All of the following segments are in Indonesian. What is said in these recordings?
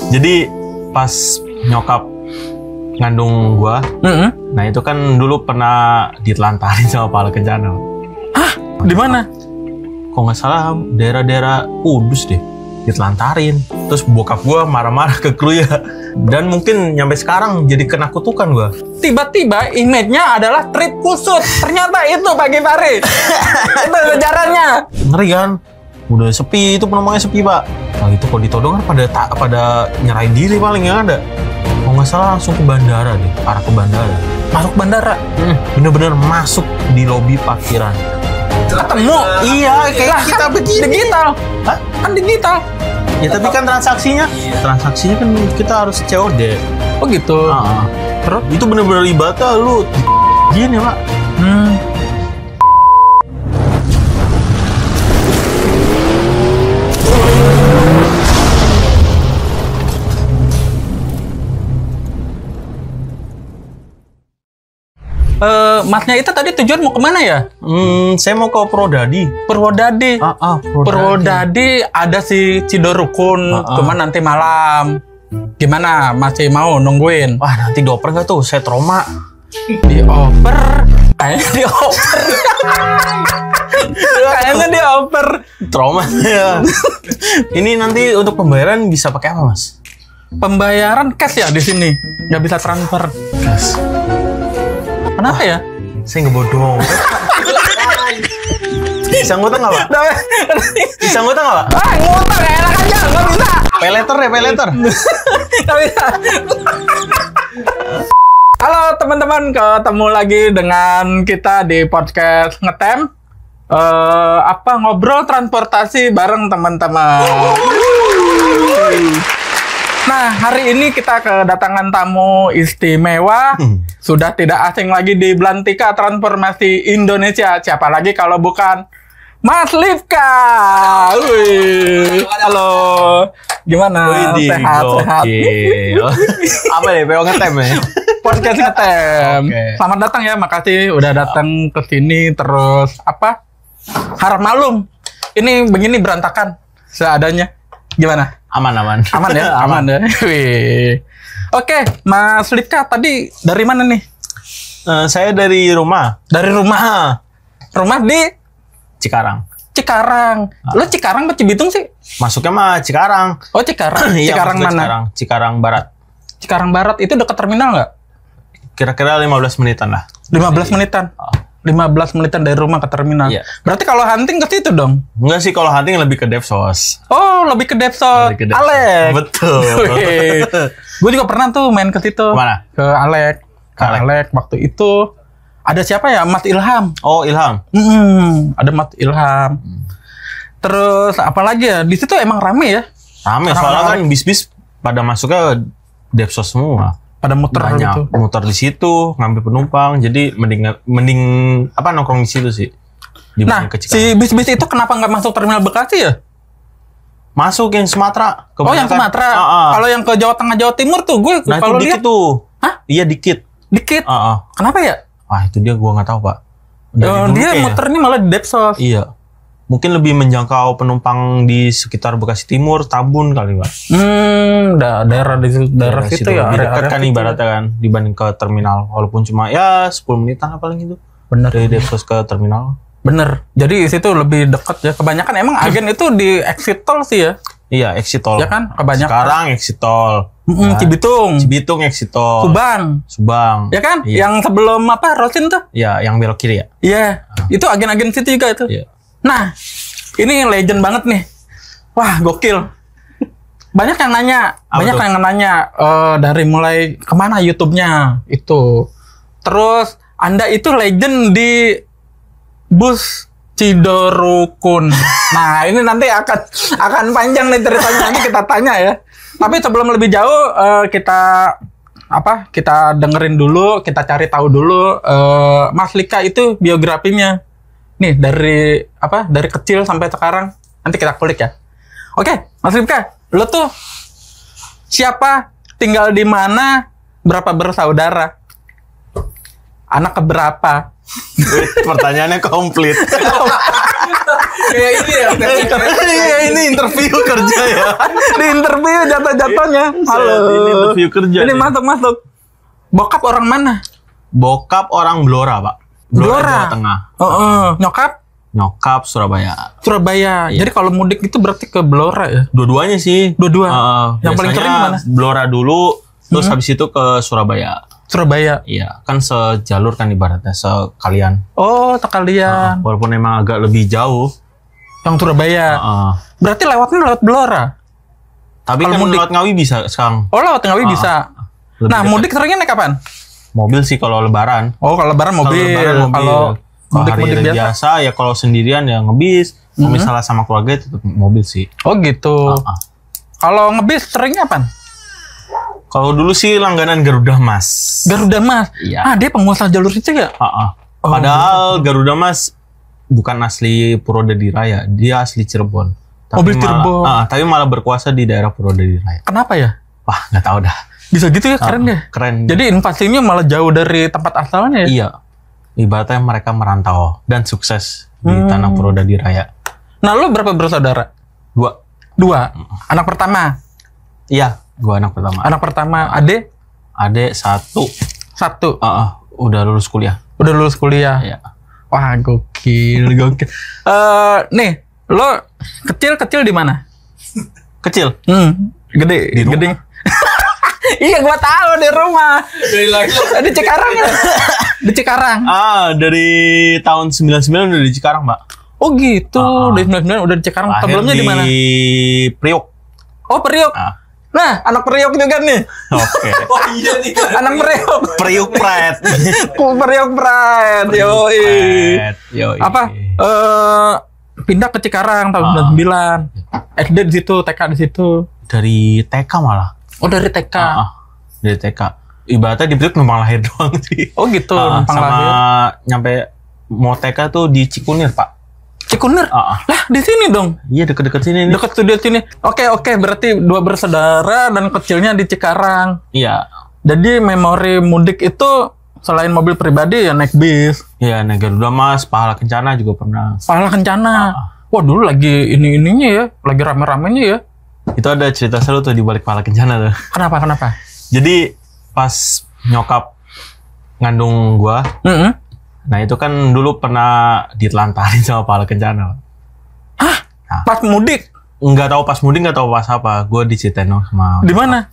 Jadi pas nyokap ngandung gua, nah itu kan dulu pernah ditelantarin sama Pala Kencana. Hah? Di mana? Kok nggak salah daerah-daerah Kudus deh, ditelantarin. Terus bokap gua marah-marah ke kru ya. Dan mungkin nyampe sekarang jadi kena kutukan gua. Tiba-tiba image-nya adalah trip kusut. Ternyata itu Pak Gifari. Itu sejarahnya. Ngeri kan? Udah sepi, itu penumpangnya sepi pak. Nah itu kalau ditodong kan pada nyerahin diri paling yang ada. Kalau nggak salah langsung ke bandara deh, arah ke bandara. Masuk bandara? Bener-bener masuk di lobi parkiran. Ketemu? Iya, kayak Lah, kita kan begini. digital. Hah? Kan digital. Ya tapi kan transaksinya kan kita harus COD. Oh gitu. Terus? Itu bener-bener ibadah lu gini pak. Masnya itu tadi tujuan mau kemana ya? Saya mau ke Purwodadi. Purwodadi. Purwodadi ada si Cidorukun, cuman nanti malam. Gimana? Masih mau nungguin? Wah nanti dioper nggak tuh? Saya trauma. Dioper? Kayaknya dioper. Kayaknya dioper. Trauma ya. Ini nanti untuk pembayaran bisa pakai apa mas? Pembayaran cash ya di sini, nggak bisa transfer. Cash. Kenapa ya? Saya ngebodong. Bisa ngutang nggak pak? Bisa ngutang nggak pak? Ngutang enak aja, nggak bisa. Peleter ya peleter. Nggak bisa. Halo teman-teman, ketemu lagi dengan kita di podcast Ngetem. Ngobrol transportasi bareng teman-teman. Nah, hari ini kita kedatangan tamu istimewa. Sudah tidak asing lagi di Belantika Transformasi Indonesia. Siapa lagi kalau bukan Mas Lifka. Wih. Halo. Gimana? Sehat-sehat? Apa nih? PO Ngetem ya? Podcast Ngetem. Okay. Selamat datang ya. Makasih udah datang ke sini. Terus harap maklum. Ini begini berantakan seadanya. Gimana? Aman ya? Aman ya. Wih. Oke, Mas Lifka tadi dari mana nih? Saya dari rumah. Dari rumah. Rumah di Cikarang. Lo Cikarang apa Cibitung sih? Masuknya mah Cikarang. Oh Cikarang. Iya, Cikarang mana? Cikarang Barat. Cikarang Barat itu dekat terminal nggak? Kira-kira 15 menitan lah. 15 menitan. 15 menitan dari rumah ke terminal. Iya. Berarti kalau hunting ke situ dong? Enggak sih, kalau hunting lebih ke Depsos. Oh, lebih ke Depsos. Alek. Betul. Gue juga pernah tuh main ke situ. Mana? Ke Alek. Alek. Waktu itu ada siapa ya? Mas Ilham. Oh, Ilham. Ada Mas Ilham. Terus apa lagi ya? Di situ emang rame ya? Rame, soalnya kan bis-bis pada masuknya Depsos semua. Pada muter gitu. Muter di situ, ngambil penumpang. Jadi mending nongkrong di situ sih. Nah, si bis-bis itu kenapa nggak masuk terminal Bekasi ya? Masuk yang Sumatera. Oh, yang Sumatera. Kalau yang ke Jawa Tengah, Jawa Timur tuh gue kalau lihat tuh. Hah? Iya dikit. Dikit. Kenapa ya? Itu dia gue nggak tahu pak. Dia muternya malah di Depsos. Iya. Mungkin lebih menjangkau penumpang di sekitar Bekasi Timur, Tambun kali pak. Daerah situ ya. Lebih dekat kan ibaratnya kan dibanding ke terminal. Walaupun cuma ya 10 menitan apa paling gitu. Bener. Dari Depsos ke terminal. Bener. Jadi situ lebih dekat ya. Kebanyakan emang agen itu di exit tol sih ya. Iya, exit tol. Ya kan? Kebanyakan. Sekarang exit tol. Cibitung exit tol. Subang. Ya kan? Iya. Yang sebelum Rosin tuh? Iya, yang belok kiri ya. Iya. Itu agen-agen situ juga itu. Iya. Nah, ini legend banget nih. Wah, gokil. Banyak yang nanya. Dari mulai kemana YouTube-nya itu. Terus Anda itu legend di bus Cidorukun. Nah, ini nanti akan panjang nih ceritanya, nanti kita tanya ya. Tapi sebelum lebih jauh kita dengerin dulu, kita cari tahu dulu Mas Lifka itu biografinya. Nih dari kecil sampai sekarang nanti kita kulik ya. Oke, Mas Lifka, lo tuh siapa, tinggal di mana, berapa bersaudara, anak keberapa? Pertanyaannya komplit. Kayak ini ya. Iya, ini interview kerja ya. Di interview jatuh-jatuhnya. Halo. Ini interview kerja. Ini nih. masuk. Bokap orang mana? Bokap orang Blora, Pak. Jawa Tengah. Nyokap Surabaya. Surabaya. Iya. Jadi kalau mudik itu berarti ke Blora ya? Dua-duanya sih. Dua-dua. Yang paling Biasanya sering mana? Blora dulu, terus habis itu ke Surabaya. Surabaya. Iya, kan sejalur kan ibaratnya, sekalian. Oh, sekalian. Walaupun emang agak lebih jauh. Yang Surabaya. Berarti lewatnya lewat Blora. Tapi Kalau kan mudik. lewat Ngawi bisa sekarang. Oh, lewat Ngawi bisa. Lebih Nah, dekat. mudik seringnya naik kapan? Mobil sih kalau lebaran. Oh, kalau lebaran mobil. Kalau mudik-mudik hari biasa. biasa ya kalau sendirian ya ngebis. Kalau misalnya sama keluarga itu tetap mobil sih. Oh, gitu. Kalau ngebis seringnya apa? Kalau dulu sih langganan Garuda Mas. Garuda Mas. Iya. Dia pengusaha jalur itu ya? Padahal Garuda Mas bukan asli Purwodadi Raya, dia asli Cirebon. Mobil Cirebon. Tapi malah berkuasa di daerah Purwodadi Raya. Kenapa ya? Wah, nggak tahu dah. Bisa gitu ya, keren deh. Keren. Jadi invasinya malah jauh dari tempat asalnya ya? Iya. Ibaratnya mereka merantau dan sukses di tanah Purwodadi Raya. Nah, lu berapa bersaudara? Dua. Anak pertama? Iya, gua anak pertama. Anak pertama, adik? Adik satu. Udah lulus kuliah. Udah lulus kuliah? Iya. Wah, gokil. Nih, lo kecil di mana? Kecil. Gede. Di rumah. Gede. Iya, gua tahu di rumah. Di Cikarang ya? Di Cikarang. Dari tahun 99 udah di Cikarang, Mbak. Oh gitu, dari 99 udah di Cikarang. Sebelumnya di mana? Di Priok. Oh, Priok. Nah, anak Priok juga nih. Oke. Oh iya nih kan. Anak Priok. Priok Pret. Priok Pride. Yoi. Yoi. Apa? Pindah ke Cikarang tahun 99. SD di situ, TK di situ. Dari TK malah. Oh, dari TK. Dari TK. Ibaratnya di Priok numpang lahir doang sih. Oh gitu, numpang sama lahir. nyampe mau TK tuh di Cikunir, Pak. Cikunir? Lah, di sini dong. Iya, deket-deket sini nih. Dekat studio sini. Oke, berarti dua bersaudara dan kecilnya di Cikarang. Iya. Jadi memori mudik itu selain mobil pribadi ya naik bis. Iya, naik Garuda Mas, Pahala Kencana juga pernah. Pahala Kencana. Wah, dulu lagi ininya ya, lagi rame-ramenya ya. Itu ada cerita seru tuh di balik Pahala Kencana tuh. Kenapa? Jadi pas nyokap ngandung gua, nah itu kan dulu pernah ditelantarin sama Pahala Kencana. Hah? Nah. Pas mudik? Nggak tahu pas mudik, nggak tahu pas apa. Gua diceritain dong sama. Di mana?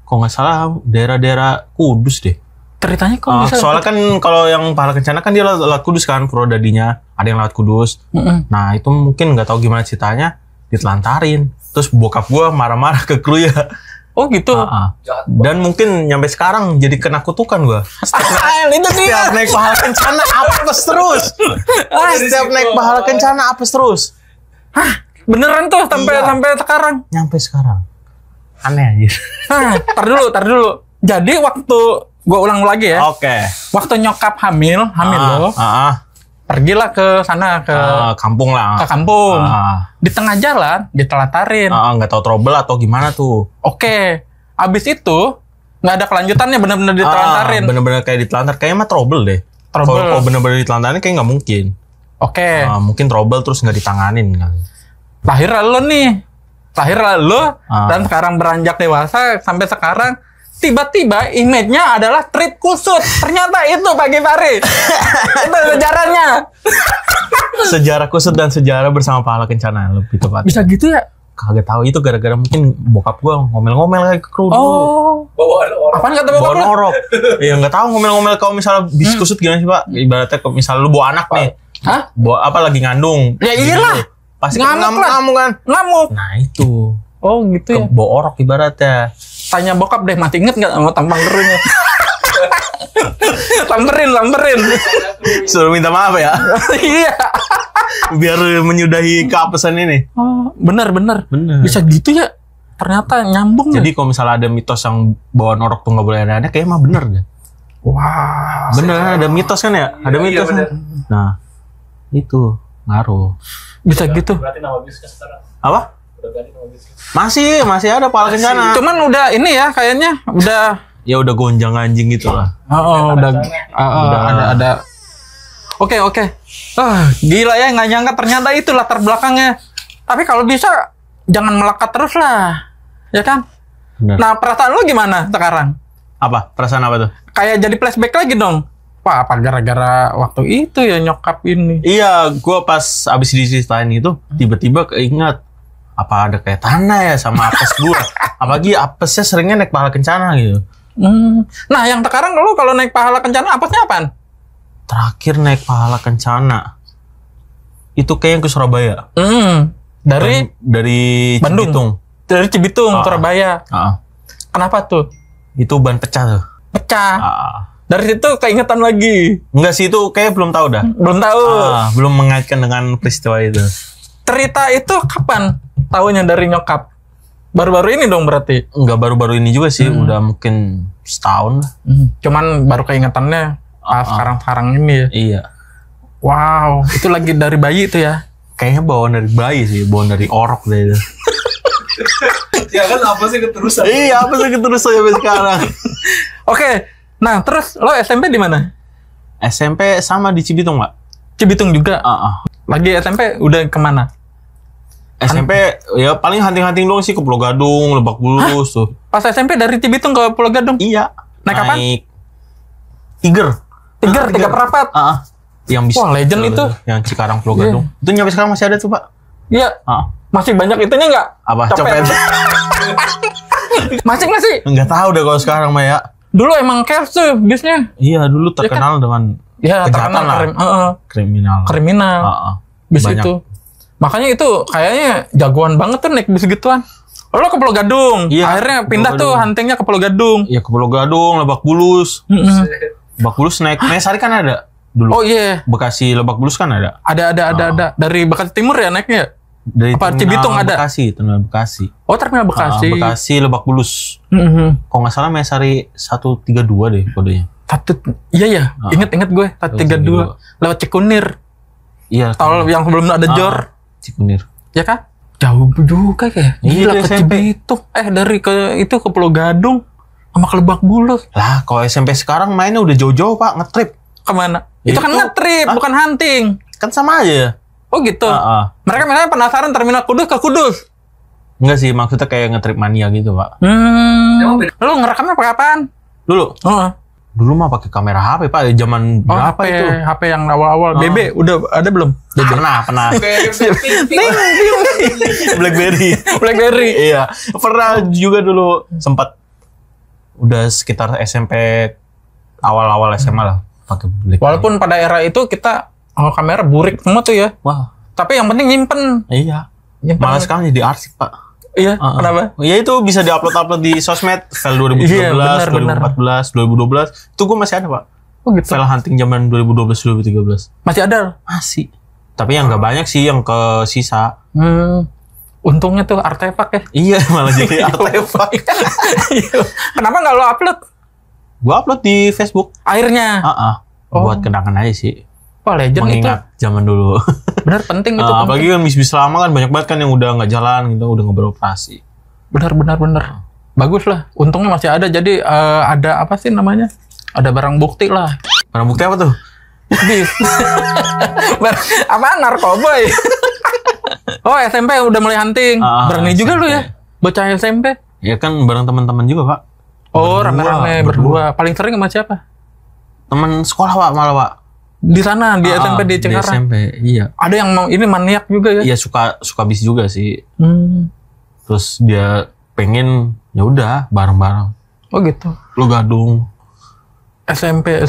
Kok nggak salah daerah-daerah Kudus deh. Ceritanya kok bisa? Soalnya kan kalau yang Pahala Kencana kan dia lewat Kudus kan, Purwodadinya. Ada yang lewat Kudus. Nah itu mungkin nggak tahu gimana ceritanya, ditelantarin. Terus bokap gua marah-marah ke kru ya. Oh gitu. Dan mungkin nyampe sekarang jadi kena kutukan gua. Setiap naik Pahala Kencana apes terus. Setiap naik Pahala Kencana apes terus. Hah? Beneran tuh sampai sekarang? Nyampe sekarang. Aneh aja. Tar dulu. Jadi waktu gua ulang lagi ya. Oke. Waktu nyokap hamil lo. Pergilah ke sana ke kampung lah. Ke kampung. Di tengah jalan ditelantarin. Nggak tahu trouble atau gimana tuh. Oke. Abis itu nggak ada kelanjutannya, bener-bener ditelantarin. Bener-bener kayak ditelantar. Kayaknya mah trouble deh. Kalau bener-bener ditelantarin kayak nggak mungkin. Oke. Mungkin trouble terus nggak ditanganin kan. Lahirlah lo dan sekarang beranjak dewasa sampai sekarang. Tiba-tiba image-nya adalah trip kusut. Ternyata itu Pagi Pari. Itu sejarahnya. Sejarah kusut dan sejarah bersama Pahala Kencana lebih tepat. Bisa gitu ya? Kagak tahu, itu gara-gara mungkin bokap gua ngomel-ngomel kayak ke kru dulu. Bawaan orang. Apaan kata bokap Bawa lu? norok. Iya nggak tahu ngomel-ngomel kalau misalnya bis kusut gimana sih, Pak? Ibaratnya kalau misalnya lu bawa anak nih. Hah? Bawa apa lagi ngandung. Ya iyalah. Pasti Ngamuk lah. ngamuk kan. Ngamuk. Nah itu. Oh gitu ya. Bawa orok ibaratnya. Tanya bokap deh, masih inget nggak sama tampang kerunya? Lamberin. Suruh minta maaf ya. Iya. Biar menyudahi keapesan ini. Oh, bener. Bener. Bisa gitu ya? Ternyata nyambung. Jadi kalau misalnya ada mitos yang bawa orok tuh nggak boleh ada, kayaknya mah bener deh. Wah. Bener, ada mitos kan ya? Ada mitos. bener. Nah, itu ngaruh. Bisa gitu. Berarti nama bisnya sekarang. Apa? Udah ganti nama bisnya. Masih ada Pahala Kencana. Cuman udah ini ya kayaknya udah Ya udah gonjang anjing gitu lah. udah ada. Oh Oke. Gila ya, nggak nyangka ternyata itu latar belakangnya. Tapi kalau bisa jangan melekat terus lah, ya kan? Bener. Nah, perasaan lu gimana sekarang? Apa? Perasaan apa tuh? Kayak jadi flashback lagi dong. Wah, apa gara-gara waktu itu ya nyokap ini? Iya, gue pas abis diceritain itu, tiba-tiba keinget apa ada kaitannya ya sama apes gue. Apalagi apesnya seringnya naik pahala kencana gitu. Nah, yang sekarang lu kalau naik pahala kencana apesnya apaan? Terakhir naik pahala kencana itu kayaknya ke Surabaya. Dari Dari Bandung. Cibitung. Dari Cibitung, Surabaya. Kenapa tuh? Itu ban pecah tuh. Pecah. Dari situ keingetan lagi. Enggak sih, itu kayak belum tahu dah. Belum tahu. Belum mengaitkan dengan peristiwa itu. Cerita itu kapan? Tahunya dari nyokap. Baru-baru ini dong berarti. Enggak baru-baru ini juga sih, udah mungkin setahun lah. Cuman baru keingetannya sekarang-sekarang ini ya. Iya. Wow, itu lagi dari bayi itu ya. Kayaknya bawaan dari bayi sih, bawaan dari orok deh itu. Ya kan apa sih keterusan? Iya, apa sih terus sampai sekarang? Oke. Nah, terus lo SMP di mana? SMP sama di Cibitung, Pak. Cibitung juga. Lagi SMP udah kemana? SMP ya paling hunting-hunting doang sih ke Pulau Gadung, Lebak Bulus tuh. Pas SMP dari Cibitung ke Pulau Gadung? Iya. Naik kapan? Tiger. Tiga perapat. Yang bisa. Wah, legend itu. Yang Cikarang Pulau Gadung. Itu nyampe sekarang masih ada tuh, Pak. Iya. Masih banyak itunya nggak? Apa? Copet. Masih nggak sih? Enggak tahu deh kalau sekarang mah ya. Dulu emang chaos tuh bisnya. Iya, dulu terkenal dengan kejahatan lah. Kriminal. Bis Banyak. itu. Makanya itu kayaknya jagoan banget tuh naik bis gituan. Lo ke Pulau Gadung. Iya, Akhirnya Pulau pindah tuh Gadung. huntingnya ke Pulau Gadung. Iya, ke Pulau Gadung, Lebak Bulus. Lebak Bulus naik Sari kan ada dulu. Oh iya. Bekasi Lebak Bulus kan ada. Ada. Dari Bekasi Timur ya naiknya? Dari Apa terminal Cibitung ada? Terminal Bekasi. Oh, terminal Bekasi. Bekasi Lebak Bulus. Kalau nggak salah Mesari 132 deh kodenya. Iya ya, inget gue 132 lewat Cikunir. Iya. Tol yang sebelum ada Jor. Cikunir. Ya kan? Jauh juga kayak. Iya, Gila dari ke SMP. Cibitung. Dari ke Pulau Gadung sama ke Lebak Bulus. Lah, kalau SMP sekarang mainnya udah jauh-jauh, Pak, ngetrip. Kemana? Itu kan nge-trip, bukan hunting. Kan sama aja. Oh gitu. Mereka misalnya penasaran terminal Kudus ke Kudus. Enggak sih, maksudnya kayak ngetrip mania gitu, Pak. Lu ngerekamnya pakai apaan? Dulu mah pakai kamera HP, Pak. Zaman berapa HP, itu? HP yang awal-awal. BB udah ada belum? BB. Pernah. BlackBerry. Iya, pernah juga dulu sempat udah sekitar SMP awal-awal SMA lah pakai BlackBerry. Walaupun pada era itu kita kamera burik semua tuh ya. Wah, tapi yang penting nyimpen. iya. Malah sekarang jadi arsip, Pak. Iya, kenapa? Ya itu bisa diupload di sosmed file 2013, Iya, benar. 2014, 2012. Itu gue masih ada, Pak. Oh gitu. File hunting zaman 2012 2013. Masih ada. Masih. Tapi yang nggak banyak sih yang ke sisa. Untungnya tuh artefak ya. Iya, malah jadi artefak. Kenapa nggak lo upload? Gue upload di Facebook. Akhirnya. Buat kenangan aja sih. Wah, legend mengingat itu. zaman dulu. Benar penting itu. Apalagi kan bis lama kan banyak banget kan yang udah nggak jalan gitu, udah nggak beroperasi. Benar. Bagus lah. Untungnya masih ada. Jadi ada apa sih namanya? Ada barang bukti lah. Barang bukti apa tuh? Bis. Apaan narkoba ya? Oh, SMP udah mulai hunting. Berani juga lu ya? Bocah SMP. Ya kan bareng teman-teman juga, Pak. Oh, rame-rame berdua. Paling sering sama siapa? Teman sekolah, Pak, malah, Pak. Di sana di SMP di Cikarang. Di SMP, iya. Ada yang mau ini maniak juga ya? Iya, suka bis juga sih. Terus dia pengen ya udah bareng-bareng. Oh gitu. Lu Gadung. SMP.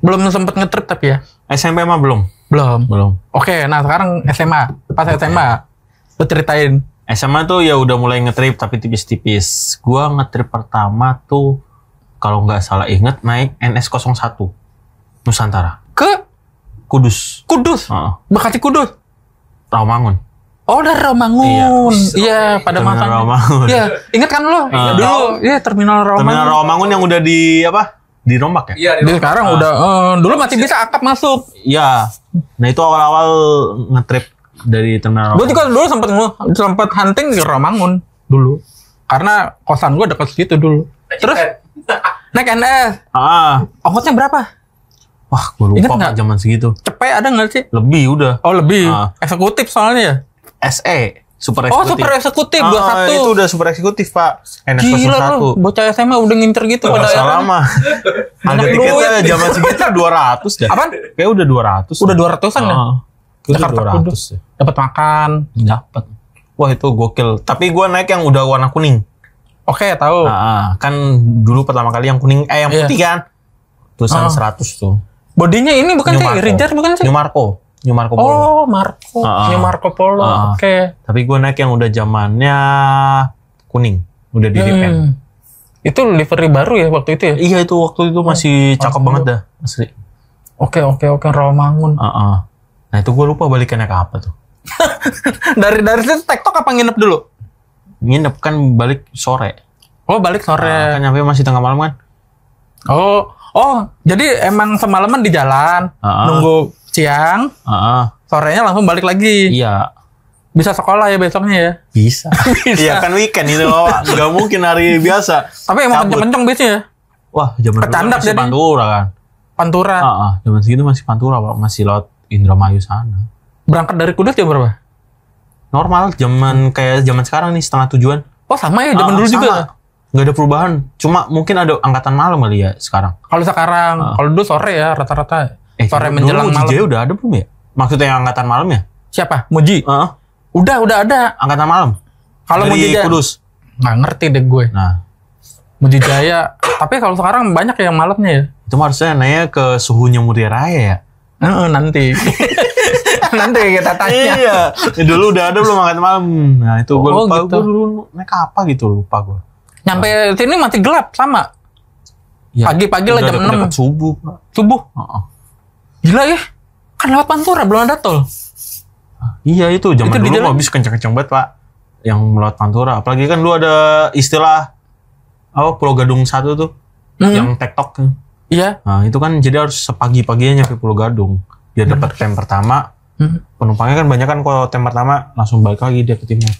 Belum sempet ngetrip tapi ya? SMP mah belum. Oke, nah sekarang SMA. Pas SMA, lu ceritain. SMA tuh ya udah mulai ngetrip tapi tipis-tipis. Gua ngetrip pertama tuh kalau nggak salah inget naik NS01 Nusantara. Ke Kudus. Bekasi Kudus. Rawamangun. Oh, dari Rawamangun. Iya, pada Terminal masanya. Rawamangun. Iya, ingat kan lo? Dulu, iya terminal Rawamangun. Terminal Rawamangun yang udah di apa? Dirombak ya? Iya, Jadi sekarang udah dulu masih bisa akap masuk. Iya. Nah, itu awal-awal ngetrip dari terminal Gue Rawamangun. juga dulu sempet hunting di Rawamangun dulu. Karena kosan gue dekat situ dulu. Terus naik NS. Ongkosnya berapa? Wah, gue lupa Ingat Pak nggak? zaman segitu. Cepet ada nggak sih? Lebih udah. Oh lebih. Ah. Eksekutif soalnya ya. SE, super Oh eksekutif. super eksekutif Ah, 21. itu udah super eksekutif, Pak. Gila NS01. lu, bocah SMA udah ngincer gitu pada Nggak salah era. mah. Harga Banyak tiketnya duit. zaman segitu 200 dah. Apaan? Kayak udah 200. Udah 200-an ya? Udah Jakarta 200 Kudus. ya. Dapat makan. Dapat. Wah, itu gokil. Tapi gua naik yang udah warna kuning. Oke, tahu. Kan dulu pertama kali yang kuning, yang Iya. putih kan. Tulisan 100 tuh. Bodinya ini bukan New sih? Marco. Irijar bukan sih? New Marco Polo. Oh, Marco. New Marco Polo. Oke. Tapi gue naik yang udah zamannya kuning, udah di repaint. Itu livery baru ya waktu itu ya? Iya, itu waktu itu masih cakep banget dah, asli. Oke, Rawamangun. Nah itu gue lupa balikannya ke apa tuh. dari situ TikTok apa nginep dulu? Nginep kan balik sore. Oh, balik sore. Kan nyampe masih tengah malam kan. Oh, jadi emang semalaman di jalan, nunggu siang, sorenya langsung balik lagi. Iya. Bisa sekolah ya besoknya ya? Bisa. Iya kan weekend itu, Pak. Nggak mungkin hari biasa. Tapi emang Cabut. kenceng-kenceng bisnya ya? Wah, zaman dulu Kecandak masih jadi. Pantura kan. Pantura. Zaman segitu masih Pantura, Pak. Masih lewat Indramayu sana. Berangkat dari Kudus jam berapa? Normal, kayak zaman sekarang nih, setengah tujuan. Oh sama ya, zaman dulu sama. juga. Nggak ada perubahan. Cuma mungkin ada angkatan malam kali ya sekarang. Kalau sekarang, kalau dulu sore ya rata-rata. Sore dulu menjelang malam. Jaya udah ada belum ya? Maksudnya yang angkatan malam ya? Siapa? Muji? Udah ada. Angkatan malam. Kalau Dari Muji Jaya Kudus. nggak ngerti deh gue. Nah, Muji Jaya. Tapi kalau sekarang banyak yang malamnya ya. itu harusnya nanya ke suhunya Muria Raya ya? Nanti. Nanti kita tanya. Iya. Dulu udah ada belum angkatan malam? Nah, itu gue lupa. Gitu. Gue dulu naik apa gitu, lupa gue. Nyampe sini masih gelap sama. Ya, Pagi-pagi lah jam 6. Deket subuh, Pak. Subuh. Gila ya. Kan lewat Pantura belum ada tol. Iya, itu zaman Itu di dulu jalan? mah habis kenceng-kenceng banget, Pak. Yang melewat Pantura. Apalagi kan dulu ada istilah Pulau Gadung 1 tuh. Yang TikTok. Iya. Nah, itu kan jadi harus sepagi-paginya nyampe Pulau Gadung. Biar dapat tem pertama. Penumpangnya kan banyak kan, kalau tem pertama langsung balik lagi dia ke timnya.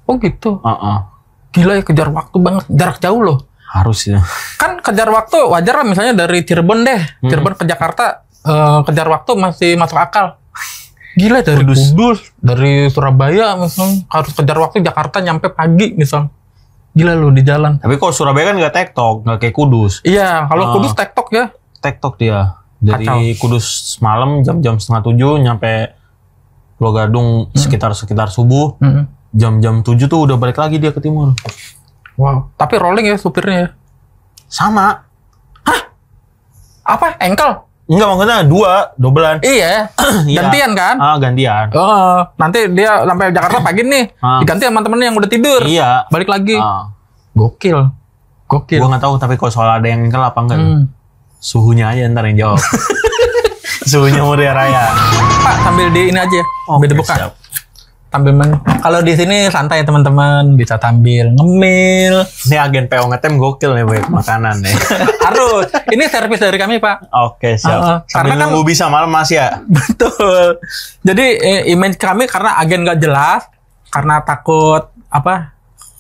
Oh gitu. Heeh. Gila ya, kejar waktu banget. Jarak jauh loh. Harus ya. Kan kejar waktu wajar lah, misalnya dari Cirebon deh. Cirebon ke Jakarta, kejar waktu masih masuk akal. Gila dari Kudus, dari Surabaya misalnya harus kejar waktu Jakarta nyampe pagi misal. Gila loh di jalan. Tapi kalau Surabaya kan nggak TikTok, nggak kayak Kudus. Iya, kalau Kudus TikTok ya. TikTok dia. Dari Kudus malam jam-jam 6:30 nyampe Pulau Gadung sekitar subuh. Jam-jam 7 tuh udah balik lagi dia ke timur. Wow. Tapi rolling ya supirnya ya. Sama. Apa? Engkel? Enggak, maksudnya dobelan. Iya. Gantian kan? Gantian. Nanti dia sampai Jakarta pagi nih. Diganti sama temennya yang udah tidur. Iya. Balik lagi. Gokil. Gua nggak tahu, tapi kalau soal ada yang engkel apa enggak. Suhunya aja ntar yang jawab. Suhunya Muria Raya. Pak, sambil di ini aja. Beda buka. Siap. Kalau di sini santai teman-teman, bisa sambil ngemil. Ini agen PO ngetem gokil nih buat makanan nih. Harus. Ini servis dari kami, Pak. Oke, siap. Sambil Karena nunggu bisa malam Mas ya. Betul. Jadi image kami karena agen nggak jelas, karena takut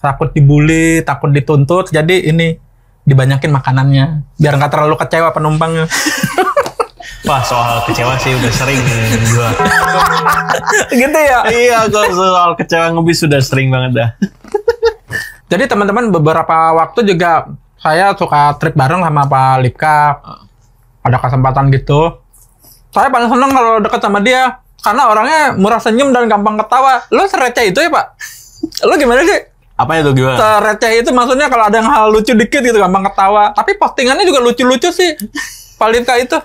takut dibully, takut dituntut. Jadi ini dibanyakin makanannya biar nggak terlalu kecewa penumpangnya. Wah, soal kecewa sih udah sering nih gua. Gitu ya. Iya, gua soal kecewa ngebis sudah sering banget dah. Jadi teman-teman beberapa waktu juga saya suka trip bareng sama Pak Lipka. Ada kesempatan gitu. Saya paling seneng kalau dekat sama dia karena orangnya murah senyum dan gampang ketawa. Lu sereceh itu ya, Pak? Lu gimana sih? Apa itu gimana? Sereceh itu maksudnya kalau ada yang hal lucu dikit gitu gampang ketawa. Tapi postingannya juga lucu-lucu sih. Pak Lipka itu.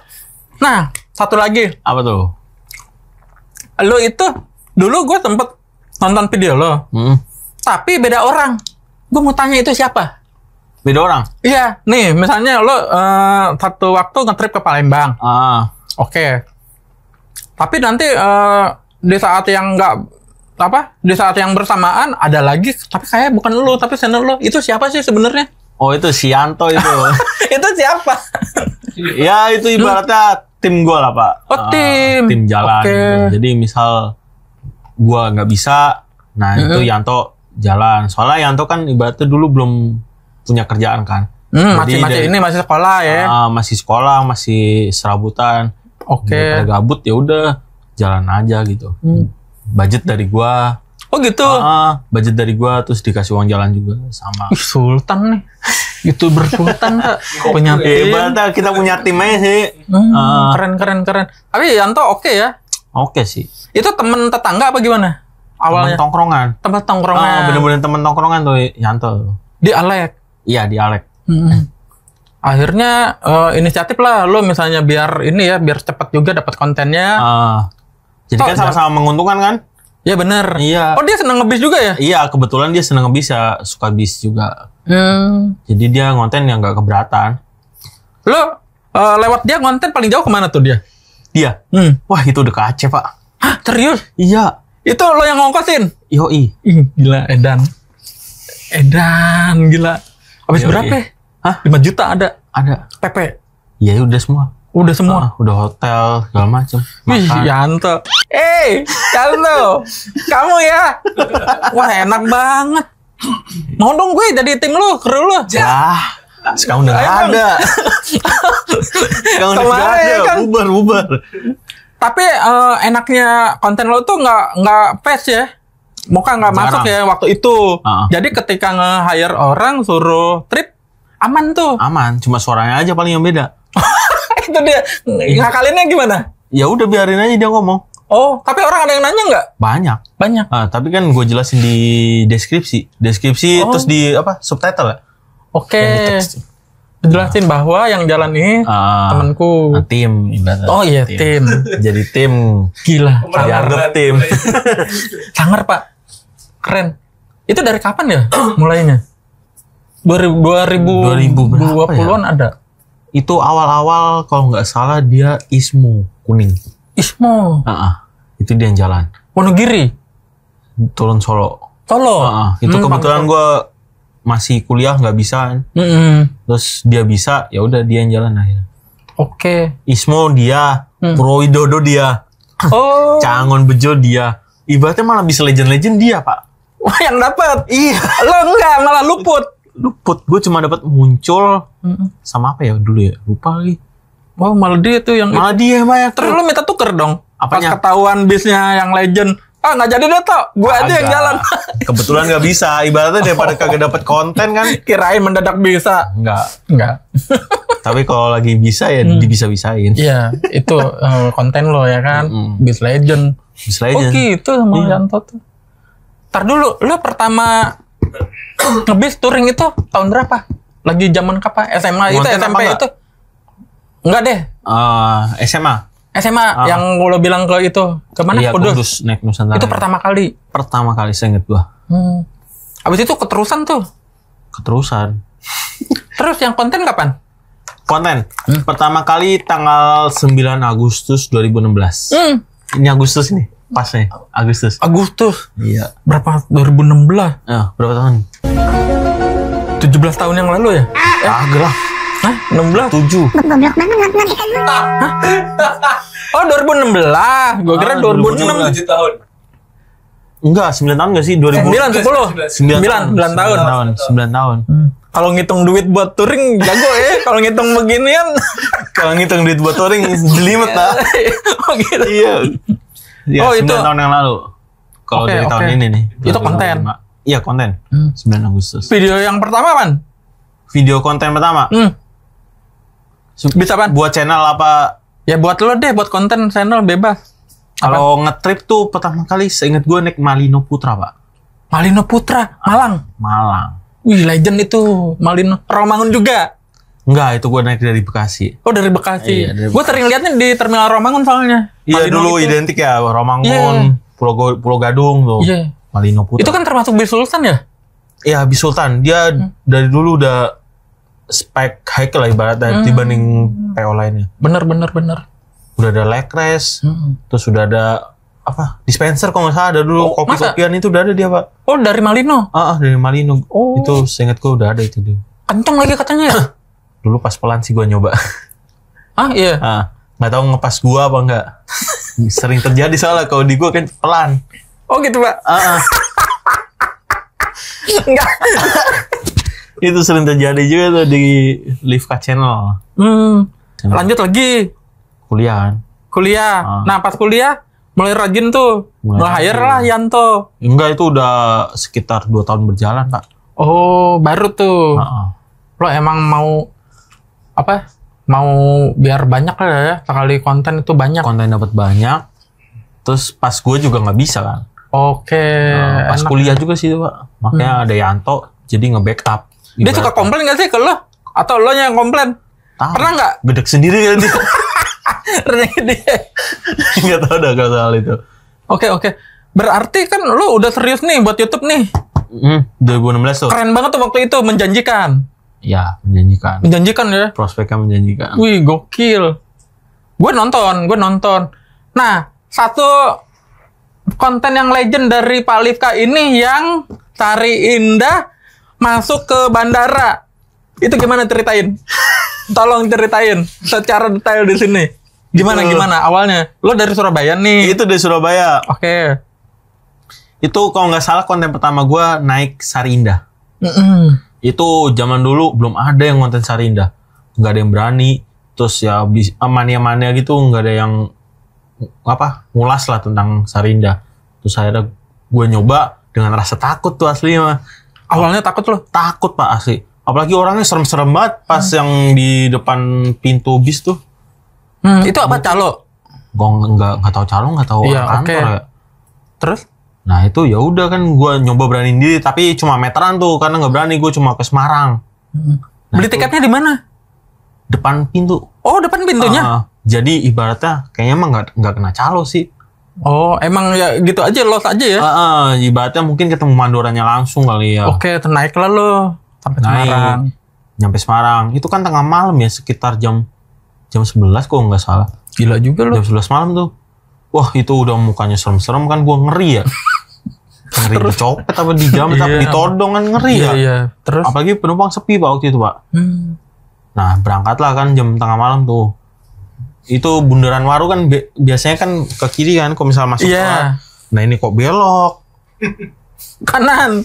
Nah, satu lagi. Apa tuh? Lo itu, dulu gue sempet nonton video lo. Tapi beda orang. Gue mau tanya itu siapa? Beda orang? Iya, nih misalnya lo satu waktu nge-trip ke Palembang. Oke. Tapi nanti di saat yang di saat yang bersamaan ada lagi, tapi kayak bukan lo, tapi channel lo. Itu siapa sih sebenarnya? Oh, itu Sianto itu. Itu siapa? Ya, itu ibaratnya tim gue lah, Pak. Oh, tim jalan gitu. Jadi misal gue nggak bisa, nah itu Yanto jalan. Soalnya Yanto kan ibaratnya dulu belum punya kerjaan kan. Masih sekolah ya. Masih sekolah, masih serabutan. Oke. Daripada gabut ya udah jalan aja gitu. Budget dari gua. Oh gitu. Budget dari gua terus dikasih uang jalan juga sama. Ih, Sultan nih. YouTuber Sultan Kak. Punya tim. Hebat, kita punya tim aja sih. Keren. Tapi Yanto oke ya. Oke sih. Itu temen tetangga apa gimana? Awalnya. Temen tongkrongan. Tempat tongkrongan. Bener-bener temen tongkrongan tuh Yanto. Di Alek. Iya di Alek. Akhirnya inisiatif lah lo misalnya biar cepat juga dapat kontennya. Jadi kan sama-sama menguntungkan kan? Ya bener. Iya. Oh dia seneng ngebis juga ya? Iya kebetulan dia seneng ngebis ya, suka bis juga. Jadi dia ngonten yang nggak keberatan. Lo lewat dia konten paling jauh kemana tuh dia? Dia? Wah itu udah ke Aceh pak. Hah serius? Iya. Itu lo yang ngongkosin? Yoi. Ih, gila Edan gila. Habis berapa? Hah? 5 juta ada? Ada. PP? Iya udah semua. Udah semua? Udah hotel segala macam. Wih Yanto. Yanto. Kamu ya? Wah enak banget. Mau dong gue jadi tim lu, kru lu. Sekarang udah nggak ada. Sekarang udah nggak ada. Kan? Bubar. Tapi enaknya konten lo tuh nggak patch ya. Muka nggak masuk ya waktu itu. Jadi ketika nge-hire orang suruh trip aman tuh. Aman, cuma suaranya aja paling yang beda. Itu dia. Ngakalinnya gimana? Ya udah biarin aja dia ngomong. Oh, tapi orang ada yang nanya nggak? Banyak. Tapi kan gue jelasin di deskripsi. Terus di subtitle ya. Oke. Jelasin bahwa yang jalan ini temanku. Tim ibaratnya. Oh iya tim. Jadi tim. Gila. Dianggap tim. Sangar pak. Keren. Itu dari kapan ya mulainya? 2020-an ada. Itu awal-awal kalau nggak salah dia Ismo kuning. Ismo. Itu dia yang jalan. Wonogiri. Turun Solo. Itu kebetulan gue masih kuliah nggak bisa. Terus dia bisa, ya udah dia yang jalan akhirnya. Oke. Ismo dia, Pro Widodo dia. Cangon Bejo dia. Ibaratnya malah bisa legend-legend dia pak. Wah yang dapat. Iya. Lo enggak malah luput. Gue cuma dapat muncul sama apa ya dulu ya, lupa lagi. Oh malah dia tuh yang malah dia banyak. Terus lo minta tuker dong. Apanya? Pas ketahuan bisnya yang legend. Nggak jadi deh toh, gue aja yang jalan. Kebetulan nggak bisa, ibaratnya daripada kagak dapat konten kan. Kirain mendadak bisa. Enggak. Tapi kalau lagi bisa ya dibisa-bisain. Iya, itu konten lo ya kan, bis legend. Oh gitu sama Yanto tuh. Ntar dulu, lo pertama ngebis touring itu tahun berapa? Lagi zaman kapan? SMA itu, SMP itu? Enggak deh. SMA yang lo bilang ke itu kemana? Iya, Kudus naik Nusantara. Itu pertama kali. Saya inget gua. Abis itu keterusan tuh. Terus yang konten kapan? Pertama kali tanggal 9 Agustus 2016. Ini Agustus nih, pas nih Agustus. Iya. Berapa? 2016. Berapa tahun? 17 tahun yang lalu ya? Agak lah. Hah? 16? 7. Oh 2016. Gue kira 2006. 7 tahun. Enggak, 9 tahun enggak sih? 9 tahun. 9 tahun. Kalau ngitung duit buat touring jago ya. Kalau ngitung beginian. Kalau ngitung duit buat touring jelimet lah. Oh gitu. Iya. Ya, oh 9 itu tahun yang lalu. Kalau dari tahun ini nih. Itu konten. Iya konten. 9 Agustus. Video yang pertama kan? Video konten pertama. Bisa kan? Buat channel apa? Ya buat lo deh, buat konten channel bebas. Kalau ngetrip tuh pertama kali seingat gue naik Malino Putra pak. Malino Putra, Malang. Wih legend itu Malino. Romangun juga? Enggak, itu gue naik dari Bekasi. Oh dari Bekasi. Iya, Gue sering liatnya di terminal Romangun soalnya. Iya dulu itu identik ya Romangun, Pulau Gadung tuh. Iya. Malino Putra. Itu kan termasuk bis Sultan ya? Iya bis Sultan. Dia dari dulu udah spek high lah ibaratnya dibanding PO lainnya. Bener. Udah ada leg rest, terus udah ada dispenser kalau nggak salah ada dulu kopi-kopian itu udah ada dia pak. Oh dari Malino? Dari Malino. Itu seingat gue udah ada itu dia. Kenceng lagi katanya ya? Dulu pas pelan sih gue nyoba. Iya? Nggak tahu ngepas gue apa enggak. Sering terjadi soalnya kalau di gue kan pelan. Oh gitu pak? Enggak. Itu sering terjadi juga tuh di Livka Channel. Lanjut lagi Kuliah. kuliah. Nah pas kuliah mulai rajin tuh. Mulai hire lah Yanto. Enggak, itu udah sekitar 2 tahun berjalan, Pak. Oh baru tuh. Heeh. Lo emang mau apa? Mau biar banyak lah ya. Sekali konten itu banyak. Konten dapat banyak. Terus pas gue juga nggak bisa kan. Oke. Pas enak. kuliah juga sih, Pak. Makanya ada Yanto, jadi nge-backup. Dia suka komplain gak sih ke lo? Atau lo yang komplain? Tahu. Pernah nggak? Gedek sendiri kan dia. Dia. Nggak tahu dah kalau soal itu. Oke. Berarti kan lo udah serius nih buat YouTube nih. 2016 tuh. Keren banget tuh waktu itu, menjanjikan. Ya, menjanjikan. Menjanjikan ya. Prospeknya menjanjikan. Wih, gokil. Gue nonton. Nah, satu konten yang legend dari Pak Livka ini yang Sari Indah masuk ke bandara. Itu gimana ceritain? Tolong ceritain secara detail di sini. Gimana awalnya? Lo dari Surabaya nih. Itu dari Surabaya. Oke. Itu kalau nggak salah konten pertama gue naik Sari Indah. Itu zaman dulu belum ada yang konten Sari Indah. Nggak ada yang berani. Terus ya mania-mania gitu nggak ada yang ngulas lah tentang Sari Indah. Terus akhirnya gue nyoba dengan rasa takut tuh asli mah. Awalnya takut lo? Takut Pak asli. Apalagi orangnya serem-serem banget pas yang di depan pintu bis tuh. Itu apa calo? Gue nggak tahu calo, nggak tahu Iya, orang kantor oke. ya. Terus? Nah itu ya udah kan gue nyoba beraniin diri, tapi cuma meteran tuh karena nggak berani, gue cuma ke Semarang. Beli tiketnya di mana? Depan pintu. Oh, depan pintunya? Jadi ibaratnya kayaknya emang nggak kena calo sih. Oh, emang ya gitu aja, los aja ya? Ibaratnya mungkin ketemu mandoranya langsung kali ya. Oke, naiklah lo sampai Semarang. Nyampe Semarang. Itu kan tengah malam ya, sekitar jam 11 kok nggak salah. Gila juga lo. Jam 11 malam tuh. Wah itu udah mukanya serem-serem kan, gue ngeri ya. Ngeri dicopet apa dijamret apa ditodong kan, ngeri ya. Iya. Terus? Apalagi penumpang sepi Pak waktu itu Pak. Nah berangkatlah kan jam tengah malam tuh. Itu bundaran Waru kan biasanya kan ke kiri kan kalau misal masuk keluar. Nah ini kok belok. Kanan.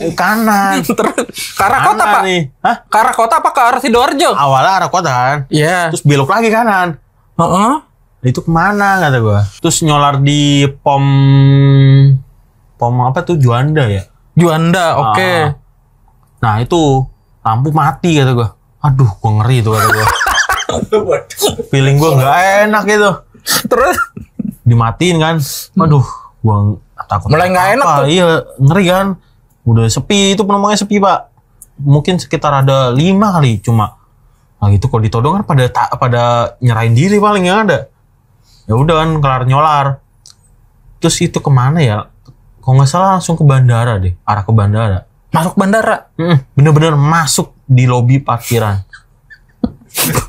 Terus ke arah kota Pak? Nih. Hah? Ke arah kota apa ke arah Sidoarjo? Awalnya arah kota kan. Iya. Terus belok lagi kanan. Itu kemana kata gua. Terus nyolar di pom apa tuh, Juanda ya? Juanda, oke. Nah itu lampu mati kata gua. Aduh gua ngeri tuh kata gua. Feeling gua nggak enak gitu. Terus dimatiin kan. Aduh gua takut. Mulai nggak enak tuh. Iya ngeri kan. Udah sepi, itu penumpangnya sepi Pak. Mungkin sekitar ada 5 kali cuma. Nah itu kalau ditodong kan pada nyerahin diri paling yang ada. Ya udah kan kelar nyolar. Terus itu kemana ya? Kalau nggak salah langsung ke bandara deh, arah ke bandara. Masuk bandara? Bener-bener masuk di lobi parkiran.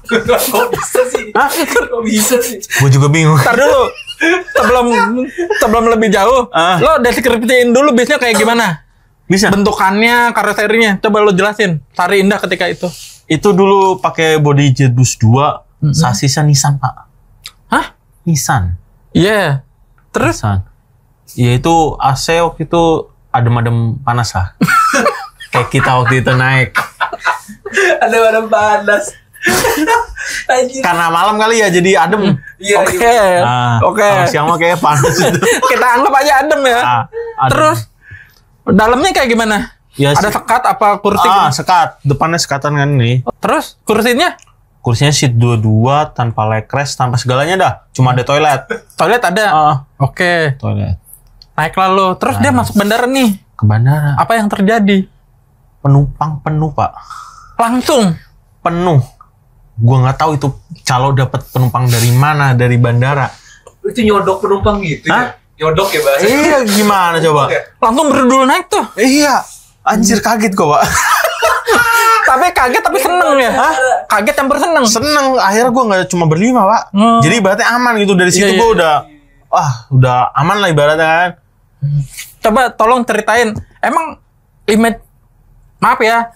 Kok bisa sih? Hah? Kok bisa sih? Gue juga bingung. Ntar dulu. Sebelum lebih jauh, lo deskripsiin dulu bisnya kayak gimana? Bisa. Bentukannya, karoserinya. Coba lo jelasin. Sari Indah ketika itu. Itu dulu pakai body Jetbus 2, sasisnya Nissan Pak. Hah? Nissan. Iya. Terus? Nissan. Ya itu AC waktu itu adem-adem panas lah. Kayak kita waktu itu naik. Ada badan panas. Anjir. Karena malam kali ya jadi adem. Iya. Oke. Oke. Kalau siang mah kayak panas itu. Kita anggap aja adem ya. Adem. Terus? Dalamnya kayak gimana? Ya, ada sekat apa kursi? Sekat. Depannya sekatan kan nih. Terus kursinya? Kursinya seat 22 tanpa legress, tanpa segalanya dah. Cuma ada toilet. Toilet ada? Oke. Toilet. Naiklah lo. Terus dia masuk bandara nih. Ke bandara. Apa yang terjadi? Penumpang penuh Pak. Langsung? Penuh. Gua nggak tahu itu calo dapat penumpang dari mana, dari bandara. Itu nyodok penumpang gitu ya? Nyodok ya bahasa. Iya gimana coba? Langsung berdua naik tuh. Iya. Anjir kaget kok Pak. Tapi kaget tapi seneng ya? Kaget campur seneng? Seneng. Akhirnya gue nggak cuma berlima Pak. Jadi ibaratnya aman gitu. Dari situ gue udah aman lah ibaratnya kan. Coba tolong ceritain. Emang image, maaf ya,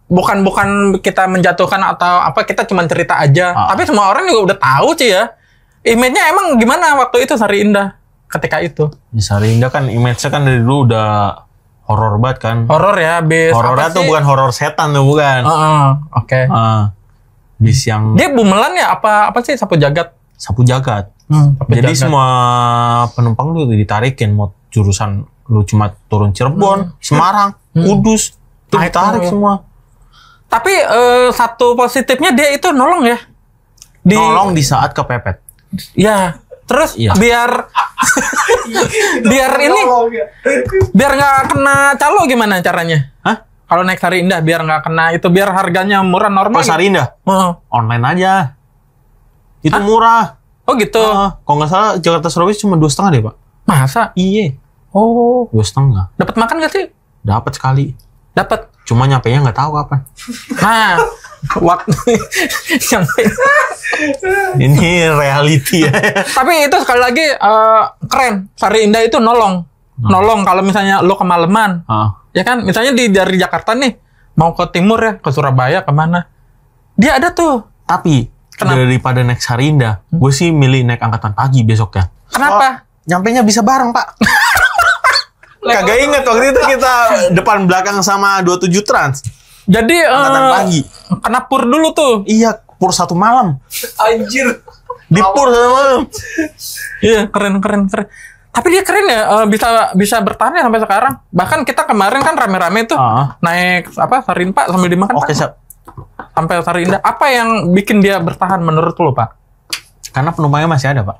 bukan kita menjatuhkan atau apa, kita cuma cerita aja. Tapi semua orang juga udah tahu sih ya. Image-nya emang gimana waktu itu Sari Indah ketika itu? Sari Indah kan image-nya kan dari dulu udah horor banget kan. Horor ya, bis. Horornya tuh bukan horor setan tuh, bukan. Oke. Bis yang Dia bumelan ya apa sih sapu jagat? sapu jagat. Sapu Jadi jagat. semua penumpang tuh ditarikin mau jurusan lu cuma turun Cirebon, Semarang, Kudus, itu Ah, ditarik itu. semua. Tapi satu positifnya dia itu nolong ya. Nolong di saat kepepet. Ya. Terus Iya. biar ini biar nggak kena calo gimana caranya? Hah? Kalau naik Sari Indah biar nggak kena itu biar harganya murah normal. Pas Sarinda Heeh. online aja. Itu murah. Oh gitu. Kalau nggak salah Jakarta Surabaya cuma 2,5 deh, Pak. Masa? Iya. Oh. 2,5. Dapat makan gak sih? Dapat sekali. Dapat. Cuma nyampenya nggak tahu kapan. Nah, waktu sampai. Ini reality ya. Tapi itu sekali lagi keren. Sari Indah itu nolong kalau misalnya lo kemalaman. Ya kan, misalnya dari Jakarta nih mau ke timur ya, ke Surabaya kemana? Dia ada tuh. Tapi Kenapa? daripada naik Sarinda, gue sih milih naik angkatan pagi besok ya. Kenapa? Nyampenya bisa bareng, Pak. Kagak inget waktu itu kita depan belakang sama 27 Trans. Jadi Angkatan pagi. kena pur dulu tuh. Iya, pur 1 malam. Anjir. Di pur 1 malam. Iya, keren. Tapi dia keren ya, bisa bertahan ya sampai sekarang. Bahkan kita kemarin kan rame-rame tuh naik Sarinpa sambil dimakan. Oke, Pak. siap. Sampai Sarinda. Apa yang bikin dia bertahan menurut lo, Pak? Karena penumpangnya masih ada, Pak.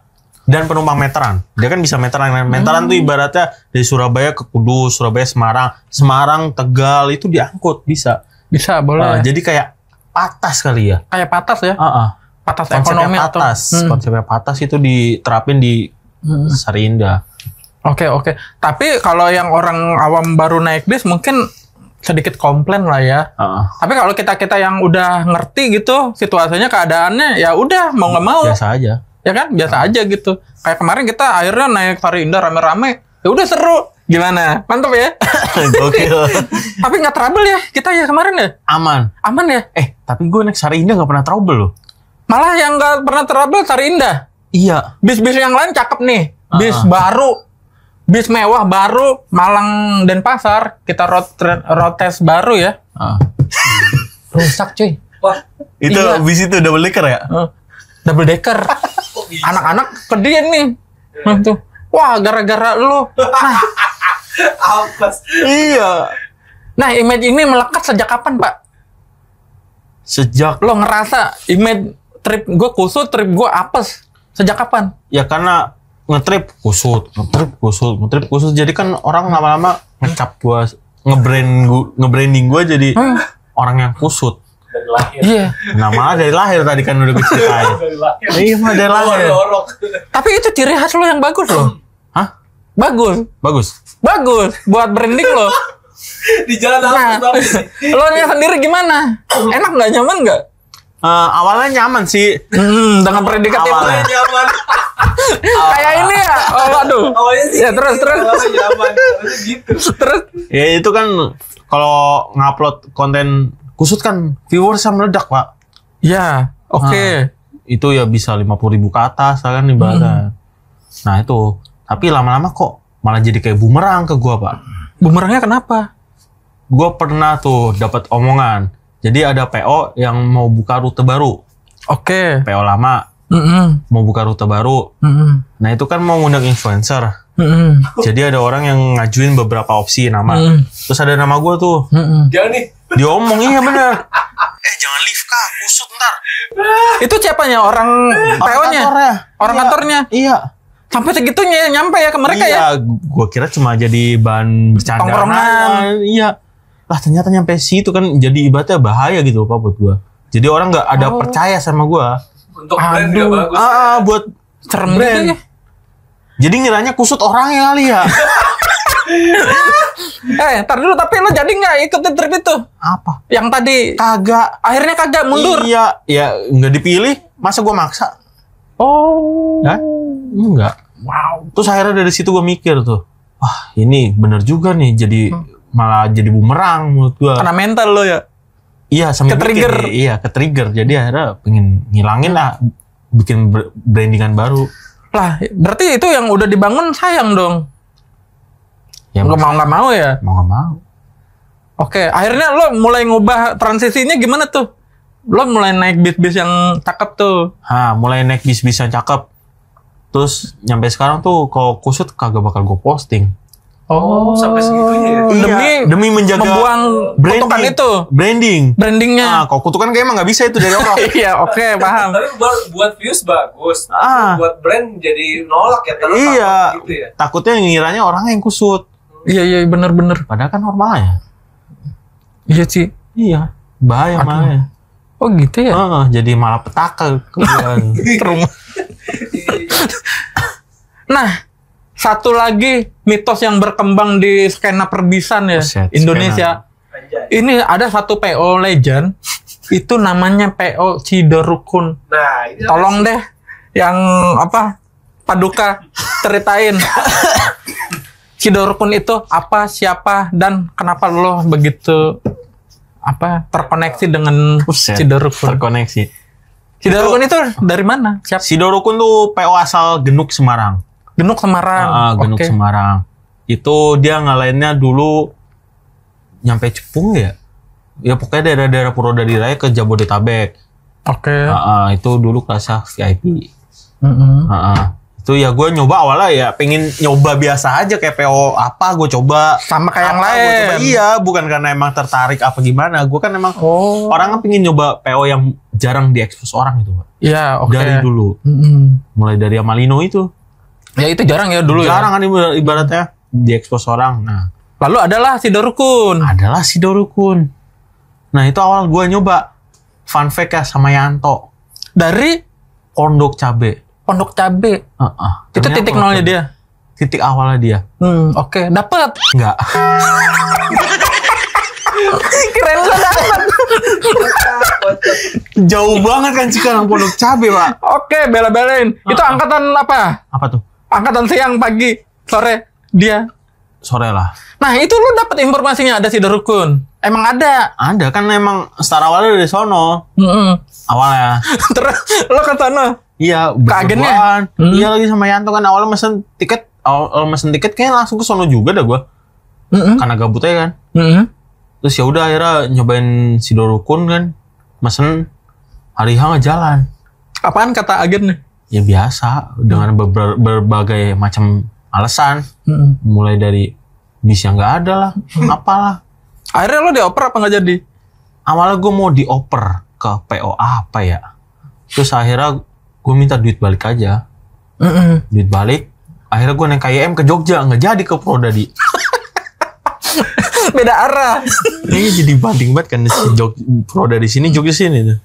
Dan penumpang meteran. Dia kan bisa meteran. Meteran tuh ibaratnya dari Surabaya ke Kudus, Surabaya Semarang, Semarang Tegal itu diangkut bisa. Bisa, boleh. Jadi kayak patas kali ya. Kayak patas ya. Patas Konsepnya ekonomi patas. atau Konsepnya patas itu diterapin di Sarinda. Oke. Tapi kalau yang orang awam baru naik bis mungkin sedikit komplain lah ya. Tapi kalau kita yang udah ngerti gitu situasinya, keadaannya, ya udah mau nggak mau. Biasa aja. Ya kan, biasa aja gitu. Kayak kemarin kita akhirnya naik Sari Indah rame-rame. Ya udah seru. Gimana? Mantap ya. Gokil. Tapi nggak trouble ya kita ya kemarin ya. Aman. Aman ya. Tapi gue naik Sarinda nggak pernah trouble loh. Malah yang nggak pernah trouble Sari Indah. Iya. Bis-bis yang lain cakep nih. Bis baru. Bis mewah baru. Malang Denpasar. Kita road test baru ya. Rusak cuy. Wah, Itu Iya. bis itu double decker ya? Double decker. Anak-anak kedian nih. Tuh. Wah, gara-gara lu. apes. Iya. Nah, image ini melekat sejak kapan, Pak? Sejak Lo ngerasa image trip gue kusut, trip gue apes. Sejak kapan? ya karena ngetrip kusut. Jadi kan orang lama-lama ngecap gua, ngebranding gua jadi orang yang kusut. Dari lahir. Iya. Nama dari lahir tadi kan udah gue ceritain. Dari lahir. Iya, mah dari lahir. Orok. Tapi itu ciri khas lo yang bagus loh. Hah? Bagus. Bagus. Buat branding lo. Di jalan Nah, apes. lo nya sendiri gimana? Enak nggak, nyaman nggak? Awalnya nyaman sih. Dengan predikat itu. Awalnya. Nyaman. Kayak ini ya. Oh, waduh. Awalnya sih. Ya, terus. Awalnya nyaman. Harusnya gitu. Terus. Ya itu kan kalau ngupload konten kusut kan viewersnya meledak, Pak. Ya, oke. Itu ya bisa 50.000 ke atas kan ibaratnya. Nah itu. Tapi lama-lama kok malah jadi kayak bumerang ke gua, Pak. Bumerangnya kenapa? Gua pernah tuh dapat omongan. Jadi ada PO yang mau buka rute baru. Oke. PO lama mau buka rute baru. Nah itu kan mau ngundang influencer. Jadi ada orang yang ngajuin beberapa opsi nama. Terus ada nama gua tuh. Jangan nih. Diomong, iya bener. Jangan lift kak, kusut ntar. Itu siapanya? Orang PO-nya? Orang Iya. kantornya? Iya. Sampai segitunya nyampe ya ke mereka ya? Iya, gua kira cuma jadi bahan bercanda. Tongkrongan. Iya. Lah ternyata nyampe situ kan jadi ibaratnya bahaya gitu Pak buat gua. Jadi orang nggak ada percaya sama gua. Untuk brand gak bagus. Buat Serem brand. gitu ya? Jadi ngiranya kusut orangnya kali ya. Ntar dulu, tapi lo jadi nggak ikutin trip itu? Apa? Yang tadi Kagak. akhirnya kagak mundur? Iya, ya nggak dipilih. Masa gua maksa? Oh. Kan? Enggak. Wow. Terus akhirnya dari situ gua mikir tuh, wah ini bener juga nih. Jadi malah jadi bumerang menurut gua. Kena mental lo ya? Iya, sambil Ke-trigger. mikir, iya, ke-trigger. Jadi akhirnya pengen ngilangin lah, bikin brandingan baru. Lah, berarti itu yang udah dibangun sayang dong. Ya, nggak mau ya. Mau nggak mau. Oke, akhirnya lo mulai ngubah transisinya gimana tuh? Lo mulai naik bis-bis yang cakep tuh. Mulai naik bis-bis yang cakep. Terus nyampe sekarang tuh kalau kusut kagak bakal gue posting. Oh, sampai segitunya ya. Demi menjaga membuang kutukan itu. Brandingnya. Kalau kutukan kayak emang nggak bisa itu dari Allah. Iya, oke, paham. Tapi buat views bagus. Buat brand jadi nolak ya. Iya. Gitu ya. Takutnya ngiranya orang yang kusut. Iya, bener. Padahal kan normal ya. Iya sih. Iya. Bahaya malah. Oh gitu ya. Jadi malah petaka ke rumah. Nah, satu lagi mitos yang berkembang di skena perbisan ya Indonesia. Ini ada satu PO legend. Itu namanya PO Cidorukun. Nah, ini tolong deh yang Paduka ceritain. Cidorukun itu apa, siapa, dan kenapa lo begitu terkoneksi dengan Cidorukun? Terkoneksi. Cidorukun itu dari mana? Siapa? Cidorukun tuh PO asal Genuk Semarang. Genuk Semarang. Genuk Semarang. Itu dia ngalahinnya dulu nyampe Cepung ya. Ya pokoknya daerah-daerah Purwodadi Raya ke Jabodetabek. Oke. Itu dulu kelasnya VIP. Itu ya gue nyoba awalnya ya pengen nyoba biasa aja kayak PO gue coba sama kayak yang lain. Iya, bukan karena emang tertarik apa gimana. Gue kan emang orang kan pengen nyoba PO yang jarang diekspos orang gitu, Pak. Iya, oke. Dari dulu. Mulai dari Amalino itu. Ya itu jarang ya dulu jarang kan ibaratnya diekspos orang. Nah, lalu adalah Cidorukun. Nah, itu awal gue nyoba. Fun fact ya sama Yanto. Dari Pondok Cabe. Itu titik nolnya dia. Titik awalnya dia. Oke. Dapat? Enggak. Keren lo dapat. Jauh banget kan sekarang Pondok Cabe, Pak. Oke, bela-belain. Itu angkatan apa? Apa tuh? Angkatan siang, pagi, sore. Dia sore lah. Nah, itu lu dapat informasinya ada Cidorukun. Emang ada? Ada kan emang start awalnya dari sono. Awalnya. Terus lo ke sana? Iya, kagetnya. Iya lagi sama Yanto kan awalnya mesen tiket kayaknya langsung ke sono juga dah gua. Karena gabut aja kan. Terus ya udah akhirnya nyobain Cidorukun kan. Mesen hari H jalan. Apaan kata agennya? Ya biasa dengan berbagai macam alasan. Mulai dari bis yang nggak ada lah, apalah. Akhirnya lo dioper apa nggak jadi? Awalnya gue mau dioper ke PO apa ya. Terus akhirnya gue minta duit balik aja. Duit balik. Akhirnya gue naik KYM ke Jogja, nggak jadi ke Purwodadi. Beda arah. Ini jadi banding banget kan Purwodadi sini, Jogja sini tuh.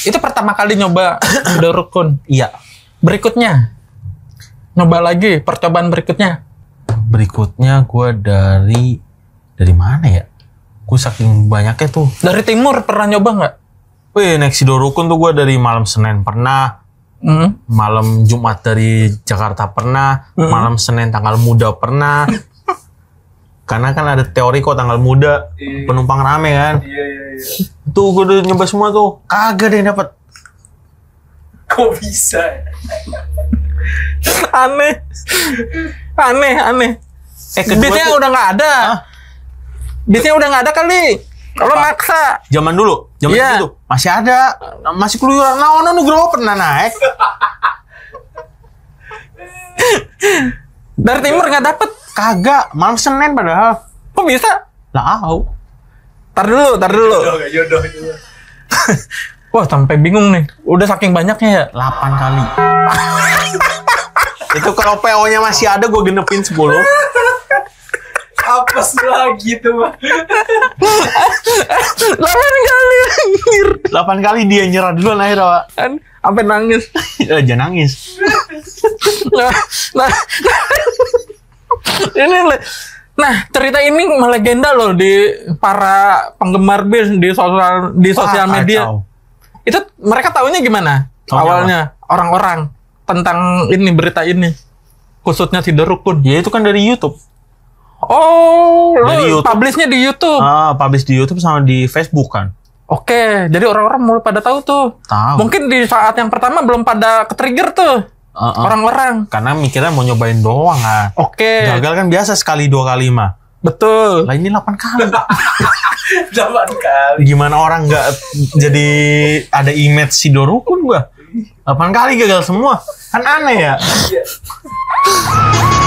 Itu pertama kali nyoba Cidorukun. Iya. Berikutnya nyoba lagi percobaan berikutnya. Berikutnya gue dari mana ya? Gue saking banyaknya tuh. Dari timur pernah nyoba nggak? Wih, naik Cidorukun tuh gue dari malam Senin pernah. Malam Jumat dari Jakarta pernah. Malam Senin tanggal muda pernah. Karena kan ada teori kok tanggal muda penumpang rame kan. Iya. Tuh gue udah nyoba semua tuh. Kagak ada yang dapet. Kok bisa? Aneh. Bisnya udah nggak ada. Bisnya udah nggak ada kali. Kalau maksa. Zaman dulu, itu masih ada, masih keluyuran. Nah, Nugroho pernah naik. Dari timur nggak dapet. Kagak, malam Senin padahal. Kok bisa? Lah, Tar dulu. Jodoh. Wah, sampai bingung nih. Udah saking banyaknya ya. 8 kali. Itu kalau PO-nya masih ada, gue genepin 10. Apes lagi tuh, Pak. 8 kali anjir. 8 kali dia nyerah duluan akhirnya, Pak. Sampai nangis. Jangan nangis. Nah, cerita ini melegenda loh di para penggemar bis di sosial media. Kacau. Itu mereka taunya gimana? Awalnya orang-orang tentang ini berita ini. Khususnya Cidorukun. Ya itu kan dari YouTube. Oh, dari lo publishnya di YouTube. Publish di YouTube sama di Facebook kan. Oke, jadi orang-orang mulai pada tahu tuh. Tahu. Mungkin di saat yang pertama belum pada ke-trigger tuh. Orang-orang. Karena mikirnya mau nyobain doang kan. Oke. Gagal kan biasa sekali 2 kali mah. Betul. Lah ini 8 kali. 8 kali. Gimana orang nggak jadi ada image si Dorukun gua? 8 kali gagal semua. Kan aneh ya. Iya.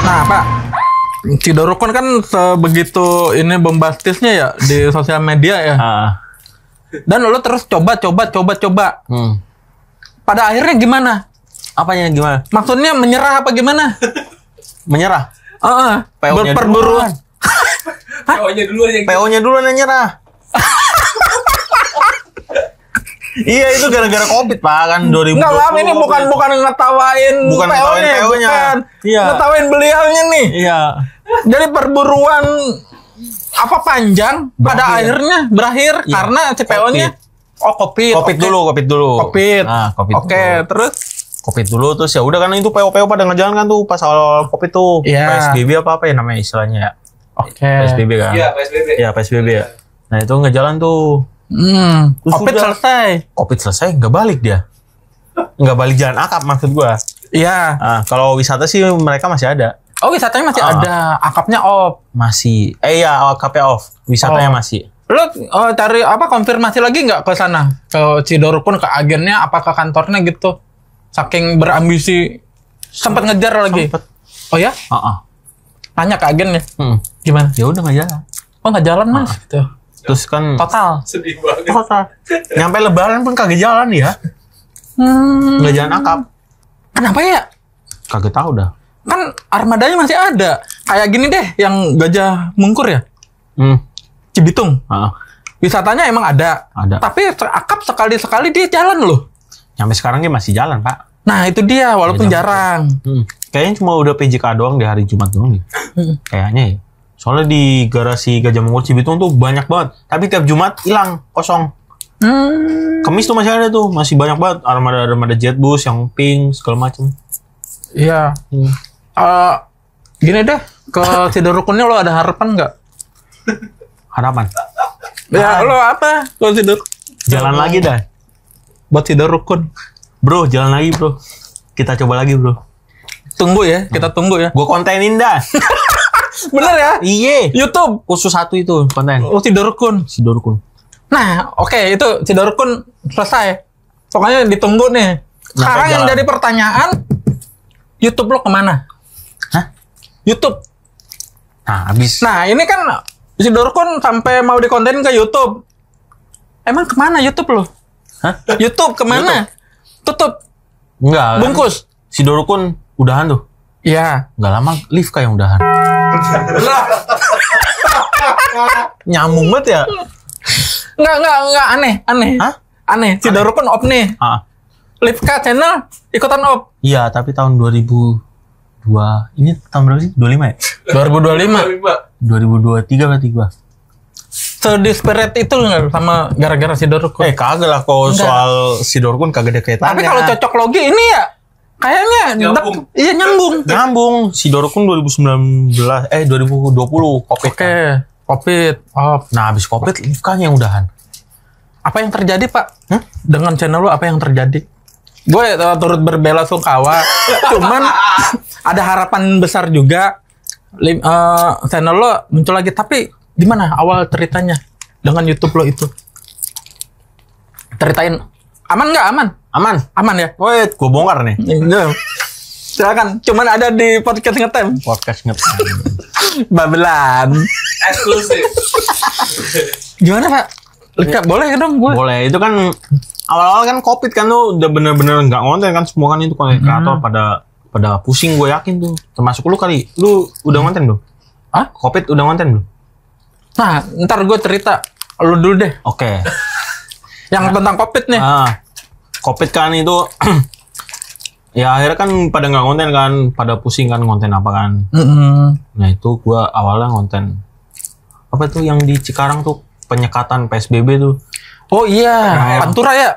Nah, Pak, si Dorukun kan sebegitu ini bombastisnya ya di sosial media ya. Dan lo terus coba. Pada akhirnya gimana? Apanya gimana? Maksudnya menyerah apa gimana? Menyerah. Berperburuan. PO-nya duluan yang PO-nya duluan yang nyerah. Iya itu gara-gara COVID Pak kan 2020. Enggak, Bang, ini bukan ngetawain PO-nya. Bukan. Iya. Ngetawain beliaunya nih. Iya. Jadi perburuan apa panjang pada akhirnya berakhir Iya. karena si PO-nya COVID. COVID dulu. Nah, COVID. Oke, terus COVID dulu terus ya udah kan itu PO pada ngejalan kan tuh pas awal COVID tuh. Iya. PSBB apa ya namanya istilahnya ya? oke. PSBB kan? Iya, PSBB. Iya, PSBB ya. Nah, itu ngejalan tuh. Terus COVID udah. selesai. COVID selesai nggak balik dia. Nggak balik jalan akap maksud gua. Iya. Nah, kalau wisata sih mereka masih ada. Oh, wisatanya masih ada, akapnya off. Masih. Iya, akapnya off. Wisatanya masih. Lo cari apa konfirmasi lagi nggak ke sana? Ke Cidorukun, ke agennya, apa ke kantornya gitu? Saking berambisi sempat ngejar lagi. Sempet. Oh ya? Tanya ke agennya. Gimana? Ya udah nggak jalan. Oh nggak jalan mas? Tuh. Terus kan Total. Sedih banget. nyampe lebaran pun kagak jalan ya. Nggak jalan akap. Kenapa ya? Kagak tahu dah. Kan armadanya masih ada. Kayak gini deh, yang Gajah Mungkur ya? Cibitung. Wisatanya emang ada. Ada. Tapi akap sekali-sekali dia jalan loh. Sampai sekarang dia masih jalan, Pak. Nah itu dia, walaupun Dia jarang. Kayaknya cuma udah PJK doang di hari Jumat doang nih. Kayaknya ya. Soalnya di garasi Gajah Mungkur Cibitung tuh banyak banget. Tapi tiap Jumat hilang, kosong. Kamis tuh masih ada tuh, masih banyak banget armada jetbus yang pink segala macem. Iya. Gini deh, ke Sidorukunnya lo ada harapan nggak? Harapan. Ya lo apa? Ke Sidorukun. Jalan lagi dah. Buat Sidorukun. Bro, jalan lagi bro. Kita coba lagi bro. Tunggu ya, kita tunggu ya. Gua kontenin dah. Bener ya? Iye. YouTube. Khusus satu itu konten. Oh Sidorukun. Sidorukun. Nah, oke itu Sidorukun selesai. Pokoknya ditunggu nih. Sekarang yang jalan. jadi pertanyaan, YouTube lo kemana? Hah? YouTube. Nah, habis. Nah, ini kan Sidorukun sampai mau dikontenin ke YouTube. Emang kemana YouTube lo? Hah? YouTube kemana? Tutup. Enggak. Bungkus. Kan, Sidorukun udahan tuh. Iya. Nggak lama Livka yang udahan. Nyambung banget ya. Enggak aneh. Hah? Aneh. Sidorukun off nih. Livka channel ikutan off. Iya, tapi tahun 2002. Ini tahun berapa sih? 25 ya? 2025. 2023 berarti gua. Sedisparate itu nggak sama gara-gara Sidorukun? Kagak lah kalau Enggak. soal Sidorukun kagak ada kaitannya. Tapi kalau cocok logi ini ya kayaknya Nyambung. Iya nyambung. nyambung. Sidorukun 2019 2020 Covid. Oke, Covid off. Nah, habis Covid Livka yang udahan. Apa yang terjadi, Pak? Dengan channel lo apa yang terjadi? Gue turut berbelasungkawa. Cuman ada harapan besar juga channel lo muncul lagi. Tapi di mana awal ceritanya dengan YouTube lo itu? Ceritain. Aman nggak? Aman ya? Wait, gua bongkar nih. Iya. Silakan. Cuman ada di podcast Ngetem. Podcast ngetem. Babelan. Eksklusif. Gimana, Pak? Lika, boleh dong gue. Boleh, itu kan awal-awal kan Covid kan tuh udah bener-bener nggak konten kan, semua kan itu konten kreator pada pusing, gue yakin tuh. Termasuk lu kali. Lu udah konten belum? Hah? Covid udah konten belum? Nah, ntar gue cerita. Lu dulu deh. Oke. Yang tentang Covid nih. Covid kan itu ya akhirnya kan pada nggak konten kan, pada pusing kan konten apa kan. Nah itu gua awalnya konten apa tuh yang di Cikarang tuh penyekatan PSBB tuh. Oh iya, Nah, Pantura ya?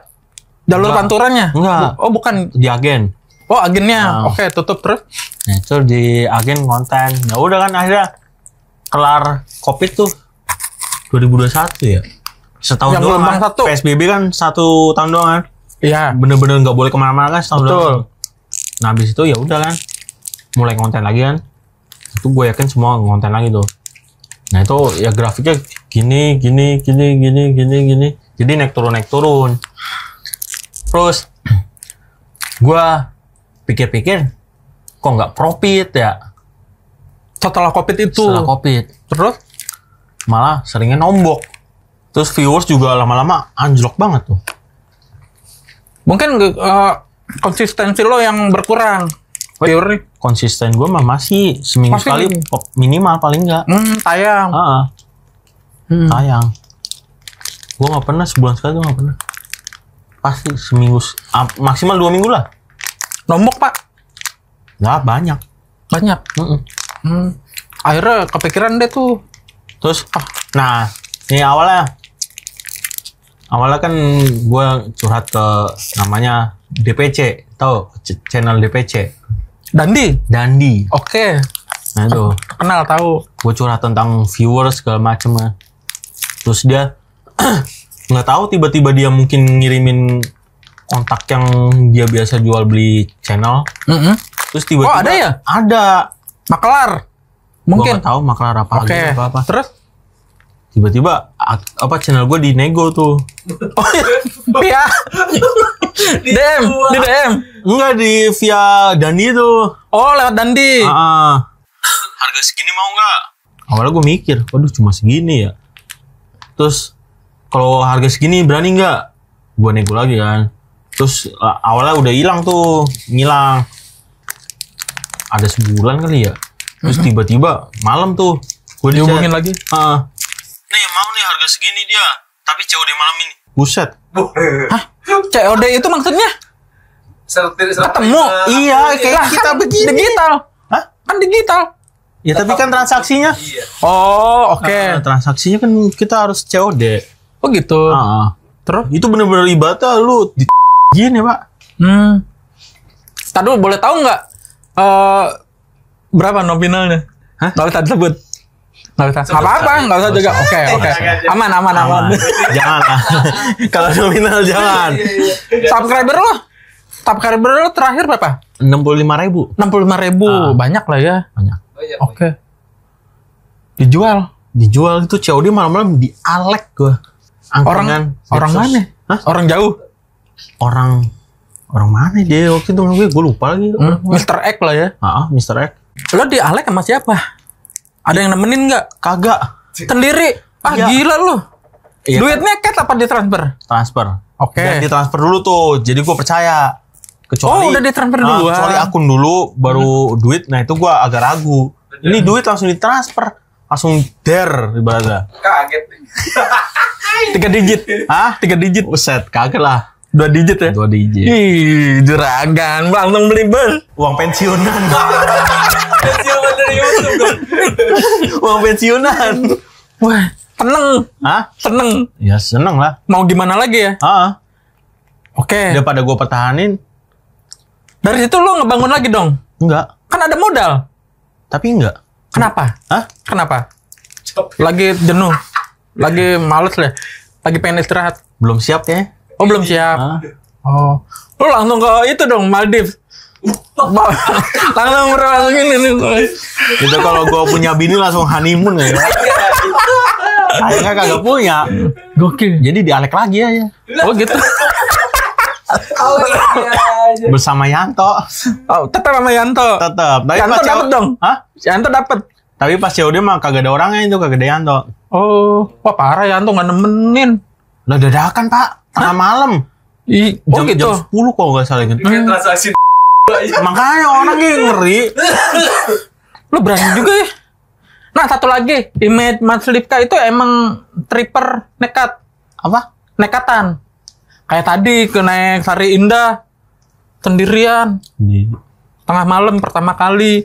Jalur Enggak. Panturanya? Enggak. Oh bukan. Di agen. Oh agennya. Oke, tutup terus. Nah itu di agen konten. Ya udah kan akhirnya kelar Covid tuh 2021 ya. Setahun Yang doang gelombang kan. satu. PSBB kan 1 tahun doang kan. Iya. Bener-bener nggak boleh kemana-mana kan setahun Betul. doang. Nah habis itu ya udah kan mulai konten lagi kan. Itu gue yakin semua konten lagi tuh. Nah itu ya grafiknya gini. Jadi naik turun. Terus gua pikir-pikir kok nggak profit ya. Setelah COVID itu. Setelah COVID. Terus? Malah seringnya nombok. Terus viewers juga lama-lama anjlok banget tuh. Mungkin konsistensi lo yang berkurang. Viewer Konsisten gue mah masih seminggu Masih sekali minimal paling enggak. tayang. Tayang. Gue nggak pernah sebulan sekali, gue nggak pernah. Pasti seminggu maksimal 2 minggu lah. Nombok pak? Nggak banyak. Banyak. Akhirnya kepikiran deh tuh. Terus, nah ini awalnya kan gue curhat ke namanya DPC, tahu channel DPC. Dandi. Oke. Nah itu. Kenal tahu. Gue curhat tentang viewers segala macem lah. Terus dia nggak tahu tiba-tiba dia mungkin ngirimin kontak yang dia biasa jual beli channel. Terus tiba-tiba ada ya? Ada. Maklar. Mungkin. Gue nggak tahu maklar apa Oke. apa. Terus? Tiba-tiba channel gue dinego tuh. Oh iya. DM, di DM. Enggak via Dandi tuh. Oh lewat Dandi. Harga segini mau nggak? Awalnya gue mikir, waduh cuma segini ya. Terus kalau harga segini berani nggak? Gue nego lagi kan. Terus awalnya udah ngilang. Ada sebulan kali ya. Terus tiba-tiba malam tuh gue dihubungin lagi. Nih mau nih harga segini dia, tapi COD malam ini. Buset. Hah? COD itu maksudnya? Ketemu? Iya, kayak kita begini. Digital. Hah? Kan digital. Ya tapi kan transaksinya. Iya. Oh, oke. Transaksinya kan kita harus COD. Oh gitu. Terus? Itu bener-bener ibadah lu gini pak. Tadi boleh tahu nggak berapa nominalnya? Hah? Nggak usah disebut. Nggak usah. Apa-apa, nggak usah juga. Oke. Aman. Jangan lah. Kalau nominal jangan. Subscriber lo terakhir berapa? 65.000. 65.000. Banyak lah ya. Banyak. Oke. Dijual itu COD malam-malam dialek gua. Orang mana? Hah? Orang jauh. Orang mana dia waktu itu gue lupa lagi. Mr. X lah ya. Mr. X. Lo dialek sama siapa? Ada yang nemenin nggak? Kagak. Sendiri. Iya. Gila lu. Iya, Duitnya cash apa ditransfer? Transfer. Oke. Dan ditransfer dulu tuh. Jadi gue percaya. Kecuali udah ditransfer duluan. Kecuali akun dulu baru duit. Nah itu gue agak ragu. Ini duit langsung ditransfer. Langsung ibaratnya. Kaget nih. 3 digit. 3 digit. Buset, kaget lah. 2 digit ya? 2 digit. Ih, juragan. Langsung beli bel. Uang pensiunan. Pensiunan dari YouTube dong. Uang pensiunan. Wah, seneng. Seneng. Ya seneng lah. Mau gimana lagi ya? Oke. Daripada gue pertahanin. Dari situ lo ngebangun lagi dong? Enggak. Kan ada modal. Tapi enggak. Kenapa? Kenapa? Lagi jenuh. Lagi males lah. Lagi pengen istirahat. Belum siap ya? Oh, belum siap. Oh. Lo langsung ke itu dong, Maldives. langsung ini nih. Itu kalau gue punya bini langsung honeymoon ya. Kayaknya kagak punya. Gokil. Jadi dialek lagi ya. Oh gitu. Bersama Yanto. Oh, tetap sama Yanto. Tetap. Yanto dapat dong. Yanto dapat. Tapi pas COD mah kagak ada orangnya itu, kagak ada Yanto. Oh, wah parah Yanto nggak nemenin. Lah dadakan pak, tengah malam. Oh gitu. Jam 10 kalau nggak salah gitu. Transaksi. Makanya orang ngeri. Lu berani juga ya. Nah satu lagi, image Mas Lipka itu emang tripper nekat. Apa? Nekatan. Kayak tadi ke naik Sari Indah sendirian. Tengah malam pertama kali.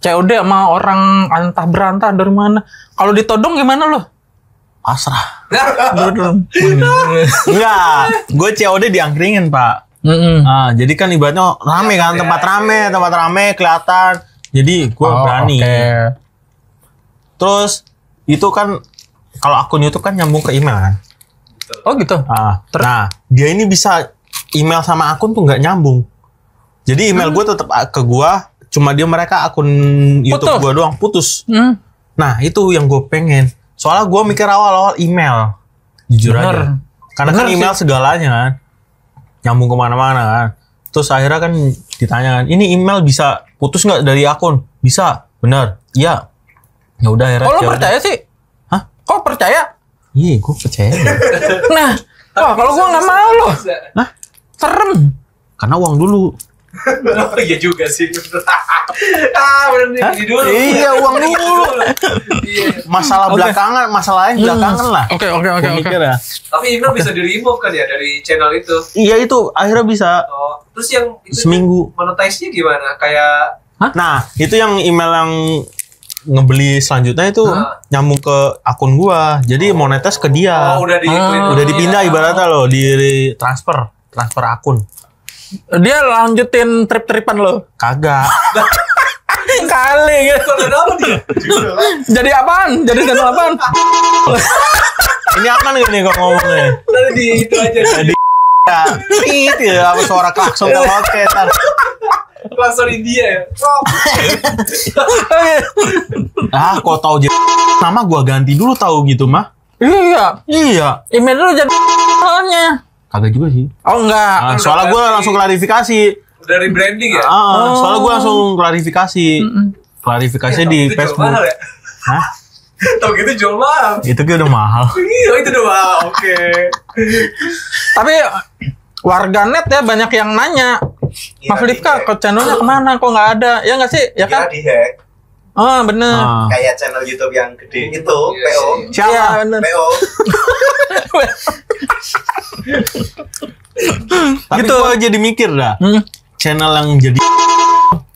COD sama orang antah berantah dari mana. Kalau ditodong gimana lo? Pasrah. Enggak. Gue COD diangkringin pak. Jadi kan ibaratnya rame kan. Tempat rame kelihatan. Jadi gue berani. Okay. Terus itu kan kalau akun YouTube kan nyambung ke email kan. Oh gitu. Nah dia ini bisa email sama akun tuh nggak nyambung. Jadi email gue tetap ke gue. Cuma mereka akun YouTube gue doang putus. Nah itu yang gue pengen. Soalnya gue mikir awal-awal email. Jujur aja. Karena kan email segalanya kan. Nyambung kemana-mana kan. Terus akhirnya kan ditanya kan, ini email bisa putus nggak dari akun? Bisa, benar. Iya. Ya udah akhirnya. Oh, lo percaya sih? Hah? Kok percaya? Iya, gue percaya. Nah, wah kalau gue nggak mau loh. Hah? Serem. Karena uang dulu. Oh iya juga sih. Bener dulu. Iya, uang dulu. Iya. Masalah belakangan, masalahnya belakangan lah. Oke. Mikir ya. Tapi email bisa di-remove kan ya dari channel itu. Iya itu akhirnya bisa. Oh, terus yang itu Seminggu. monetize-nya gimana? Kayak Nah, itu yang email yang ngebeli selanjutnya itu nyambung ke akun gua. Jadi monetis ke dia. udah Udah dipindah ibaratnya loh, di transfer akun. Dia lanjutin trip-tripan lo. Kagak. Kali gitu. kenapa dia? Jadi apaan? Jadi channel apaan? Ini aman gak nih kok ngomongnya? Udah di itu aja. Jadi itu ya apa suara klakson oke ntar. Langsung India ya. Ah, kok tahu nama gua ganti dulu tahu gitu mah. Iya. Email lu jadi soalnya. Kagak juga sih. Oh enggak. Nah, soalnya gua langsung klarifikasi. Dari branding ya? Soalnya gua langsung klarifikasi. Klarifikasinya di Facebook. Mahal ya? Hah? Tau gitu jual mahal. Itu kayak udah mahal. Iya, itu udah mahal. Oke. Tapi warganet ya banyak yang nanya. Mas Lifka ke channelnya kemana? Kok nggak ada? Ya nggak sih? Ya kan? Di-hack. Oh bener. Kayak channel YouTube yang gede itu, PO. Iya bener. PO. Tapi Gitu. gua jadi mikir dah. Channel yang jadi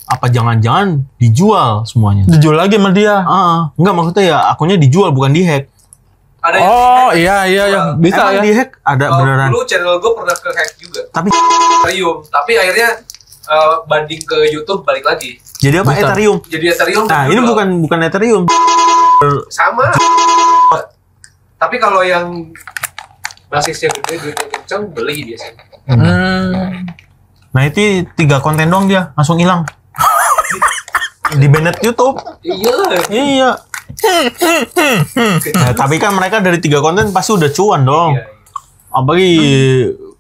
apa jangan-jangan dijual semuanya? Dijual lagi sama dia. Enggak maksudnya ya akunnya dijual bukan dihack. Ada yang Oh iya bisa Emang ya. dihack ada beneran. dulu channel gue pernah ke hack juga. Tapi Ethereum. Tapi akhirnya banding ke YouTube balik lagi. jadi apa? Bukan. Ethereum. Jadi Ethereum. Nah, ini bukan Ethereum. sama. Tapi kalau yang basisnya gede, duitnya kenceng, beli biasanya. Nah, itu 3 konten dong dia langsung hilang. Di banned YouTube. Iya. Nah, tapi kan mereka dari 3 konten pasti udah cuan dong. Iya. Apalagi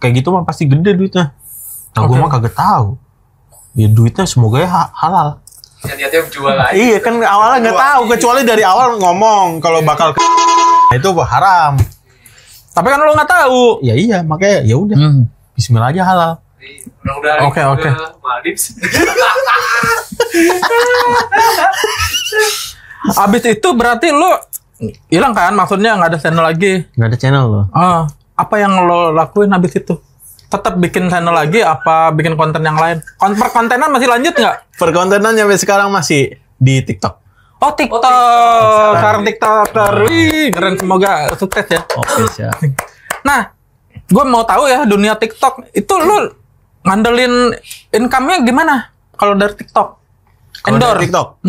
kayak gitu mah pasti gede duitnya. Nah, gue mah kagak tahu. Ya duitnya semoga ya halal. Ya niatnya jual aja. Iya kan awalnya nggak tahu kecuali dari awal ngomong kalau bakal itu haram. Tapi kan lo nggak tahu. Ya iya makanya ya udah. Bismillah aja halal. Mudah-mudahan Oke. Maldives. Abis itu berarti lo hilang kan? Maksudnya nggak ada channel lagi. Nggak ada channel loh. Apa yang lo lakuin abis itu? Tetap bikin channel lagi? Apa bikin konten yang lain? Perkontenan masih lanjut nggak? Perkontenan sampai sekarang masih di TikTok. Oh TikTok. Sekarang TikToker. Wih keren, semoga sukses ya. Oke siap. Nah, gue mau tahu ya dunia TikTok itu lo ngandelin income-nya gimana? Kalau dari TikTok? Kalau dari TikTok,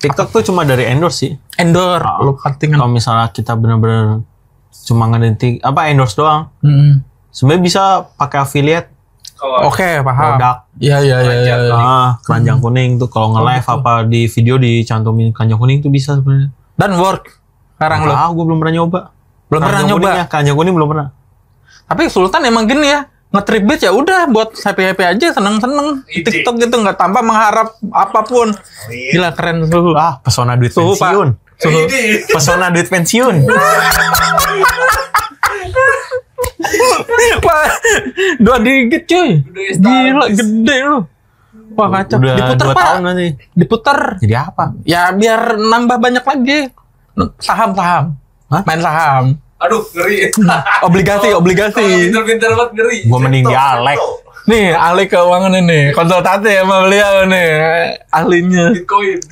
TikTok tuh cuma dari endorse sih. Endorse, lo cuttingan. Kalau misalnya kita benar-benar cuma ngadain endorse doang, sebenarnya bisa pakai affiliate. Oke, paham. Produk. Iya. Keranjang kuning tuh kalau nge-live apa di video dicantumin keranjang kuning tuh bisa sebenarnya. Dan work. Sekarang lo. Gue belum pernah nyoba. Belum pernah nyoba. Keranjang kuning belum pernah. Tapi Sultan emang gini ya. Nge-trip beat ya udah buat happy-happy aja, seneng-seneng. TikTok gitu nggak tanpa mengharap apapun. Gila keren tuh. Pesona duit Suhu, Pak. pensiun. Pesona duit pensiun. Wah, 2 digit cuy. Gila gede lu. Wah kacau. Udah Diputar 2 Pak. tahun nanti. Diputar. Jadi apa? Ya biar nambah banyak lagi. Saham. Main saham. Aduh, ngeri. Obligasi. Pinter-pinter banget ngeri. Gue mending di Alek. Nih, ahli keuangan ini. Konsultasi sama beliau nih. Ahlinya. Bitcoin.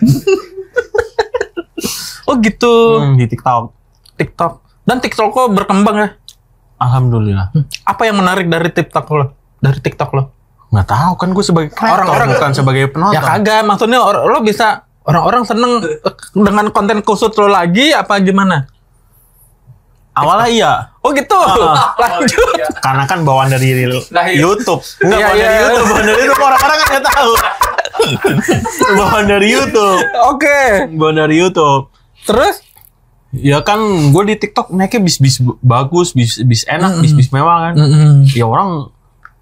Oh gitu. Di TikTok. Dan TikTok kok berkembang ya? Alhamdulillah. Apa yang menarik dari TikTok lo? Nggak tahu kan gue sebagai kreator, Orang-orang- bukan sebagai penonton. Ya kagak, maksudnya lo bisa orang-orang seneng dengan konten khusus lo lagi apa gimana? Awalnya iya. Oh gitu. Lanjut. Karena kan bawaan dari YouTube. Enggak, Iya, bawaan dari iya. YouTube. Bawaan dari YouTube orang-orang kan nggak tahu. Bawaan dari YouTube. Oke. Bawaan dari YouTube. Terus? Ya kan gue di TikTok naiknya bis bagus, bis enak, bis mewah kan. Ya orang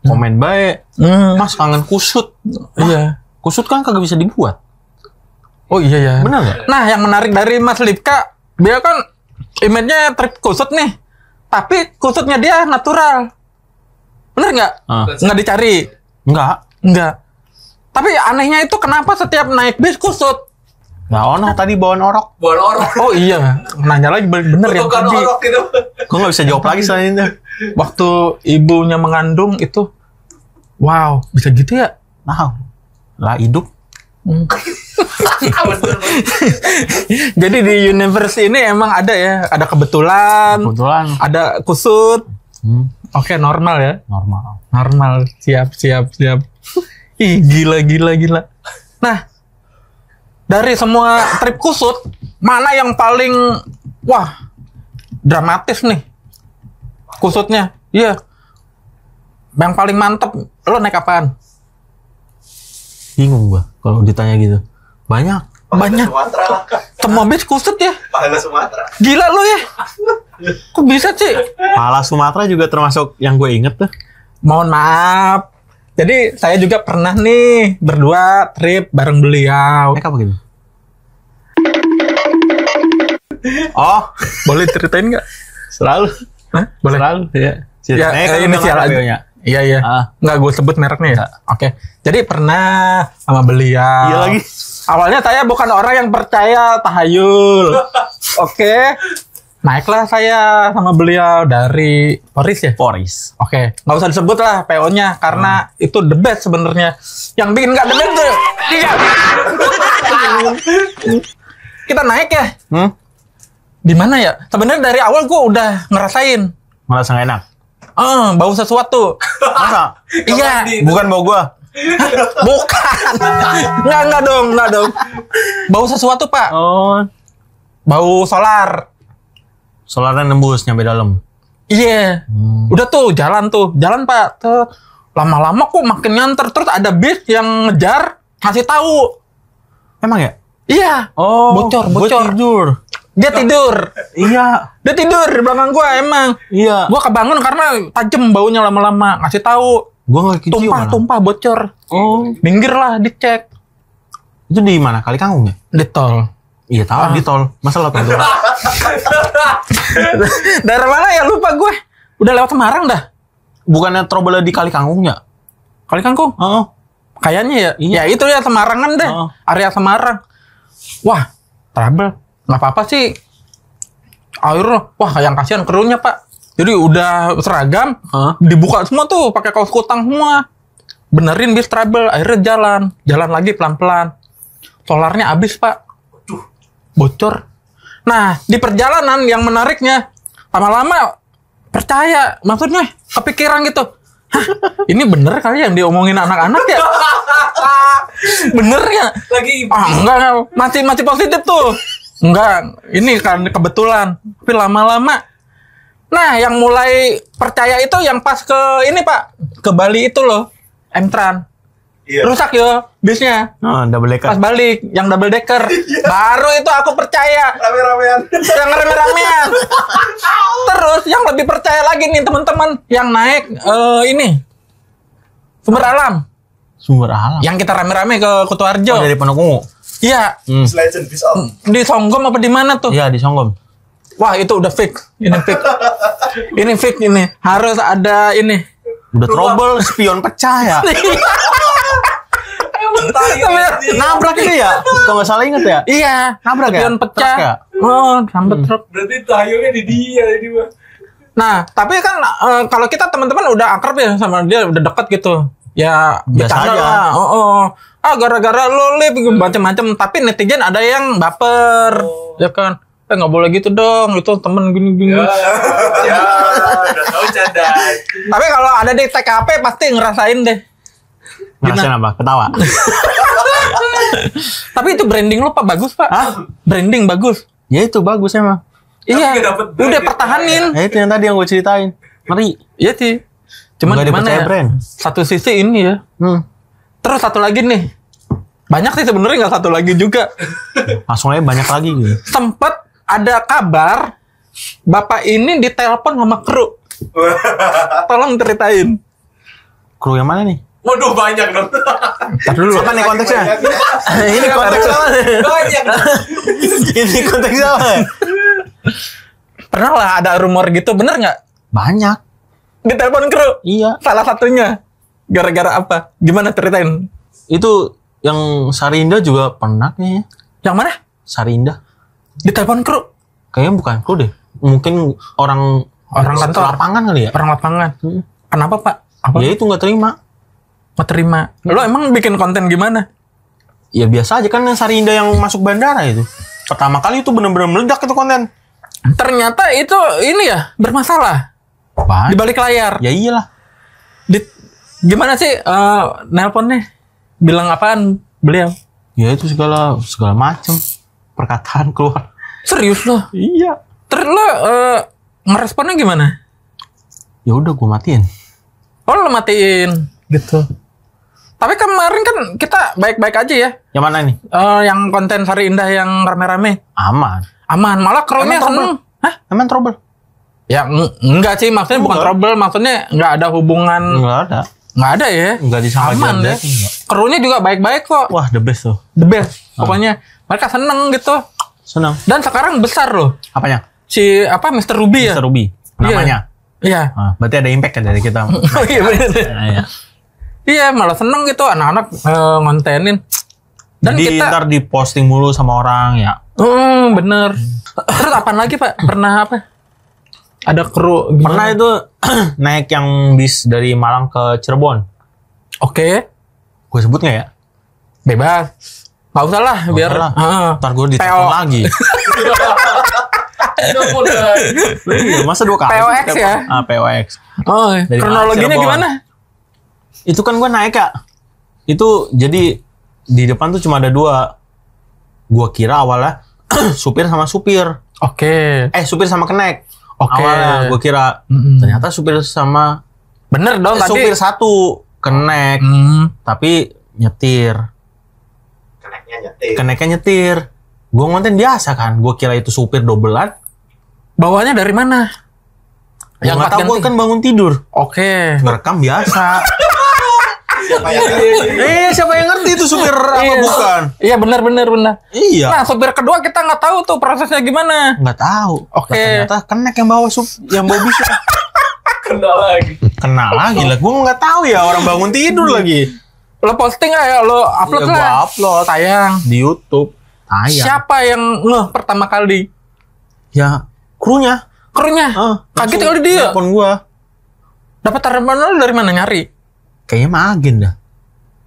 komen baik. Mas kangen kusut. Iya. Kusut kan kagak bisa dibuat. Oh iya ya. Benar nggak? Nah, yang menarik dari Mas Lipka, dia kan image-nya trip kusut nih. Tapi kusutnya dia natural. Bener nggak? Nggak dicari. Enggak. Tapi anehnya itu kenapa setiap naik bis kusut? Nah, ono tadi bawa orok. Oh iya, nanya lagi bener yang tadi. Orok gitu. Gue nggak bisa jawab lagi selain itu. Waktu ibunya mengandung itu, wow, bisa gitu ya? Nah, lah hidup. Jadi di universe ini emang ada ya, ada kebetulan, ada kusut. Oke, normal ya. Normal. Siap. Ih, gila. Nah, dari semua trip kusut, mana yang paling dramatis nih? Kusutnya. Iya. Yang paling mantep, lo naik apaan? Bingung gua kalau ditanya gitu. Banyak. Sumatera. Semua bis kusut ya? Pahala Sumatera. Gila lo ya? Kok bisa sih? Pahala Sumatera juga termasuk yang gue inget tuh. Mohon maaf. Jadi saya juga pernah nih berdua trip bareng beliau. Naik apa gitu? Oh, Boleh ceritain nggak? selalu. Hah? Boleh. Selalu, ya. Ya, ini sial aja. Iya. Nggak gue sebut mereknya ya. Oke. Jadi pernah sama beliau. Iya lagi. Awalnya saya bukan orang yang percaya tahayul. Oke. Naiklah saya sama beliau dari Poris. Oke. Nggak usah disebut lah PO-nya karena itu the best sebenarnya. Yang bikin nggak the best tuh. Iya. Kita naik ya. Di mana ya? Sebenarnya dari awal gue udah ngerasain. Merasa nggak enak. Bau sesuatu. Masa? Iya. Bukan bau gua. Bukan. Enggak dong. Bau sesuatu, Pak. Oh. Bau solar. Solarnya nembus nyampe dalam. Iya. Udah tuh, jalan Pak. Tuh. Lama-lama kok makin nyanter. Terus ada bis yang ngejar, ngasih tahu. Emang ya? Iya. Oh. Bocor. Gua tidur. Dia tidur. Iya. Dia tidur di belakang gua emang. Iya. Gua kebangun karena tajem baunya lama-lama. Ngasih tahu. Gua nggak kecium. Tumpah bocor. Oh. Minggir lah, dicek. Itu di mana? Kali Kangkung ya? Di tol. Iya tahu di tol. Masa lo tahu? Daerah mana ya? Lupa gue. Udah lewat Semarang dah. Bukannya trouble di Kali Kangkungnya? Kali Kangkung? Oh. Kayaknya ya. Iya. Ya itu ya Semarangan deh. Area Semarang. Wah, trouble. Nggak apa-apa sih. Akhirnya, wah yang kasihan krunya Pak. Jadi udah seragam, dibuka semua tuh pakai kaos kutang semua. Benerin bis trouble. Akhirnya jalan lagi pelan-pelan. Solarnya habis Pak. Bocor. Nah, di perjalanan yang menariknya, lama-lama percaya, maksudnya kepikiran gitu. Hah, ini bener kali yang diomongin anak-anak ya? Bener ya? Enggak, masih positif tuh. Enggak, ini kan kebetulan. Tapi lama-lama, nah yang mulai percaya itu yang pas ke ini Pak, ke Bali itu loh, M-Tran. Iya. Rusak yo bisnya. Double decker. Pas balik yang double decker. Baru itu aku percaya. Rame-ramean. Yang rame-ramean. Terus yang lebih percaya lagi nih teman-teman yang naik ini Sumber Alam. Yang kita rame-rame ke Kutoarjo. Oh, dari Penokungu. Iya. Legend bis up. Di Songgom apa di mana tuh? Iya di Songgom. Wah itu udah fix. Ini fix. Ini fix ini. Harus ada ini. Udah trouble spion pecah ya. Nabrak itu ya? Kalau nggak salah inget ya? Iya. Nabrak ya? Spion pecah. Truk ya? Oh, sampai truk. Berarti tahayulnya di dia jadi mah. Nah, tapi kan kalau kita teman-teman udah akrab ya sama dia, udah deket gitu. Ya, Biasa bercanda aja. lah. Gara-gara lo lip macam-macam. Tapi netizen ada yang baper. Ya kan? Nggak boleh gitu dong. Itu temen gini-gini. Ya, udah tahu canda. Tapi kalau ada di TKP pasti ngerasain deh. Ngerasain apa? Ketawa. Tapi itu branding lo Pak bagus Pak. Branding bagus. Ya itu bagus emang. Iya. nggak dapet brand Udah ya, pertahanin. Ya itu yang tadi yang gue ceritain. Ngeri. Iya sih. Cuman Nggak gimana dipercaya ya? brand. Satu sisi ini ya. Terus satu lagi nih. Banyak sih sebenarnya, nggak satu lagi juga. Langsung aja banyak lagi gitu. Sempet ada kabar bapak ini ditelepon sama kru. Tolong ceritain. Kru yang mana nih? Waduh, banyak dong. Ntar dulu. Apa nih konteksnya? Ini konteksnya apa? Banyak. Ini konteksnya apa? Pernah lah ada rumor gitu, bener nggak? Banyak. Ditelepon kru. Iya. Salah satunya. Gara-gara apa? Gimana ceritain? Itu yang Sarinda juga pernah kayaknya. Yang mana? Sarinda. Ditelepon kru. Kayaknya bukan kru deh. Mungkin orang Kantor. lapangan kali ya. Orang lapangan. Kenapa Pak? Apa? Ya itu nggak terima. Mau terima. Lo emang bikin konten gimana? Ya biasa aja kan yang Sarinda yang masuk bandara itu. Pertama kali itu bener-bener meledak itu konten. Ternyata itu ini ya bermasalah di Banyak. balik layar. Ya iyalah. Gimana sih nelponnya? Bilang apaan beliau? Ya itu segala macam perkataan keluar. Serius lo? Iya. Terus lo ngeresponnya gimana? Ya udah gue matiin. Oh lo matiin gitu. Tapi kemarin kan kita baik-baik aja ya. Yang mana nih? Yang konten Sari Indah yang rame-rame. Aman. Aman. Malah krunya Emang seneng. Hah? Emang trouble? Ya enggak sih. Maksudnya bukan Enggak. trouble. Maksudnya enggak ada hubungan. Enggak ada. Enggak ada ya. Enggak disangka Aman jelek, deh. enggak. Krunya juga baik-baik kok. Wah the best tuh. The best. Pokoknya mereka seneng gitu. Senang. Dan sekarang besar loh. Apanya? Si apa Mr. Ruby ya? Mr. Ruby. Namanya. Iya. Ah, berarti ada impact kan dari kita. Oh iya bener. Nah, iya. Iya malah seneng gitu anak-anak ngontenin. Dan Jadi kita ntar diposting mulu sama orang ya. bener. Terus apaan lagi Pak? Pernah apa? Ada kru gimana? Pernah itu naik yang bis dari Malang ke Cirebon. Oke. Gue sebut nggak ya? Bebas. Gak usah lah biar usah lah. Heeh. Ntar gue ditelepon PO. lagi. Iya, masa 2 kali? POX ya? Ah, POX. Oh, Dari kronologinya Cirebon. gimana? Itu kan gue naik ya. Itu jadi di depan tuh cuma ada 2. Gue kira awalnya supir sama supir. Oke. Supir sama kenek. Oke. Awalnya gue kira. Mm-mm. Ternyata supir sama Bener dong tadi. supir satu kenek, tapi nyetir. Keneknya nyetir. Keneknya nyetir. Gue ngonten biasa kan. Gue kira itu supir dobelan. Bawanya dari mana? Yang nggak tahu gue ganti. kan bangun tidur. Oke. Ngerekam biasa. Siapa yang ngerti? Siapa yang ngerti itu supir apa Iya. bukan? Iya benar. Iya. Nah, supir kedua kita nggak tahu tuh prosesnya gimana. Nggak tahu. Oke. Lah, ternyata kenek yang bawa yang bawa bis. Kena lagi. Kena lagi lah. Gue nggak tahu ya orang bangun tidur lagi. Lo posting nggak ya? Lo upload Iya, lah. gua upload. Tayang. Di YouTube. Tayang. Siapa yang pertama kali? Ya krunya. Krunya. Kaget kali dia. Telepon gue. Dapat telepon lo dari mana nyari? Kayaknya mah agen dah.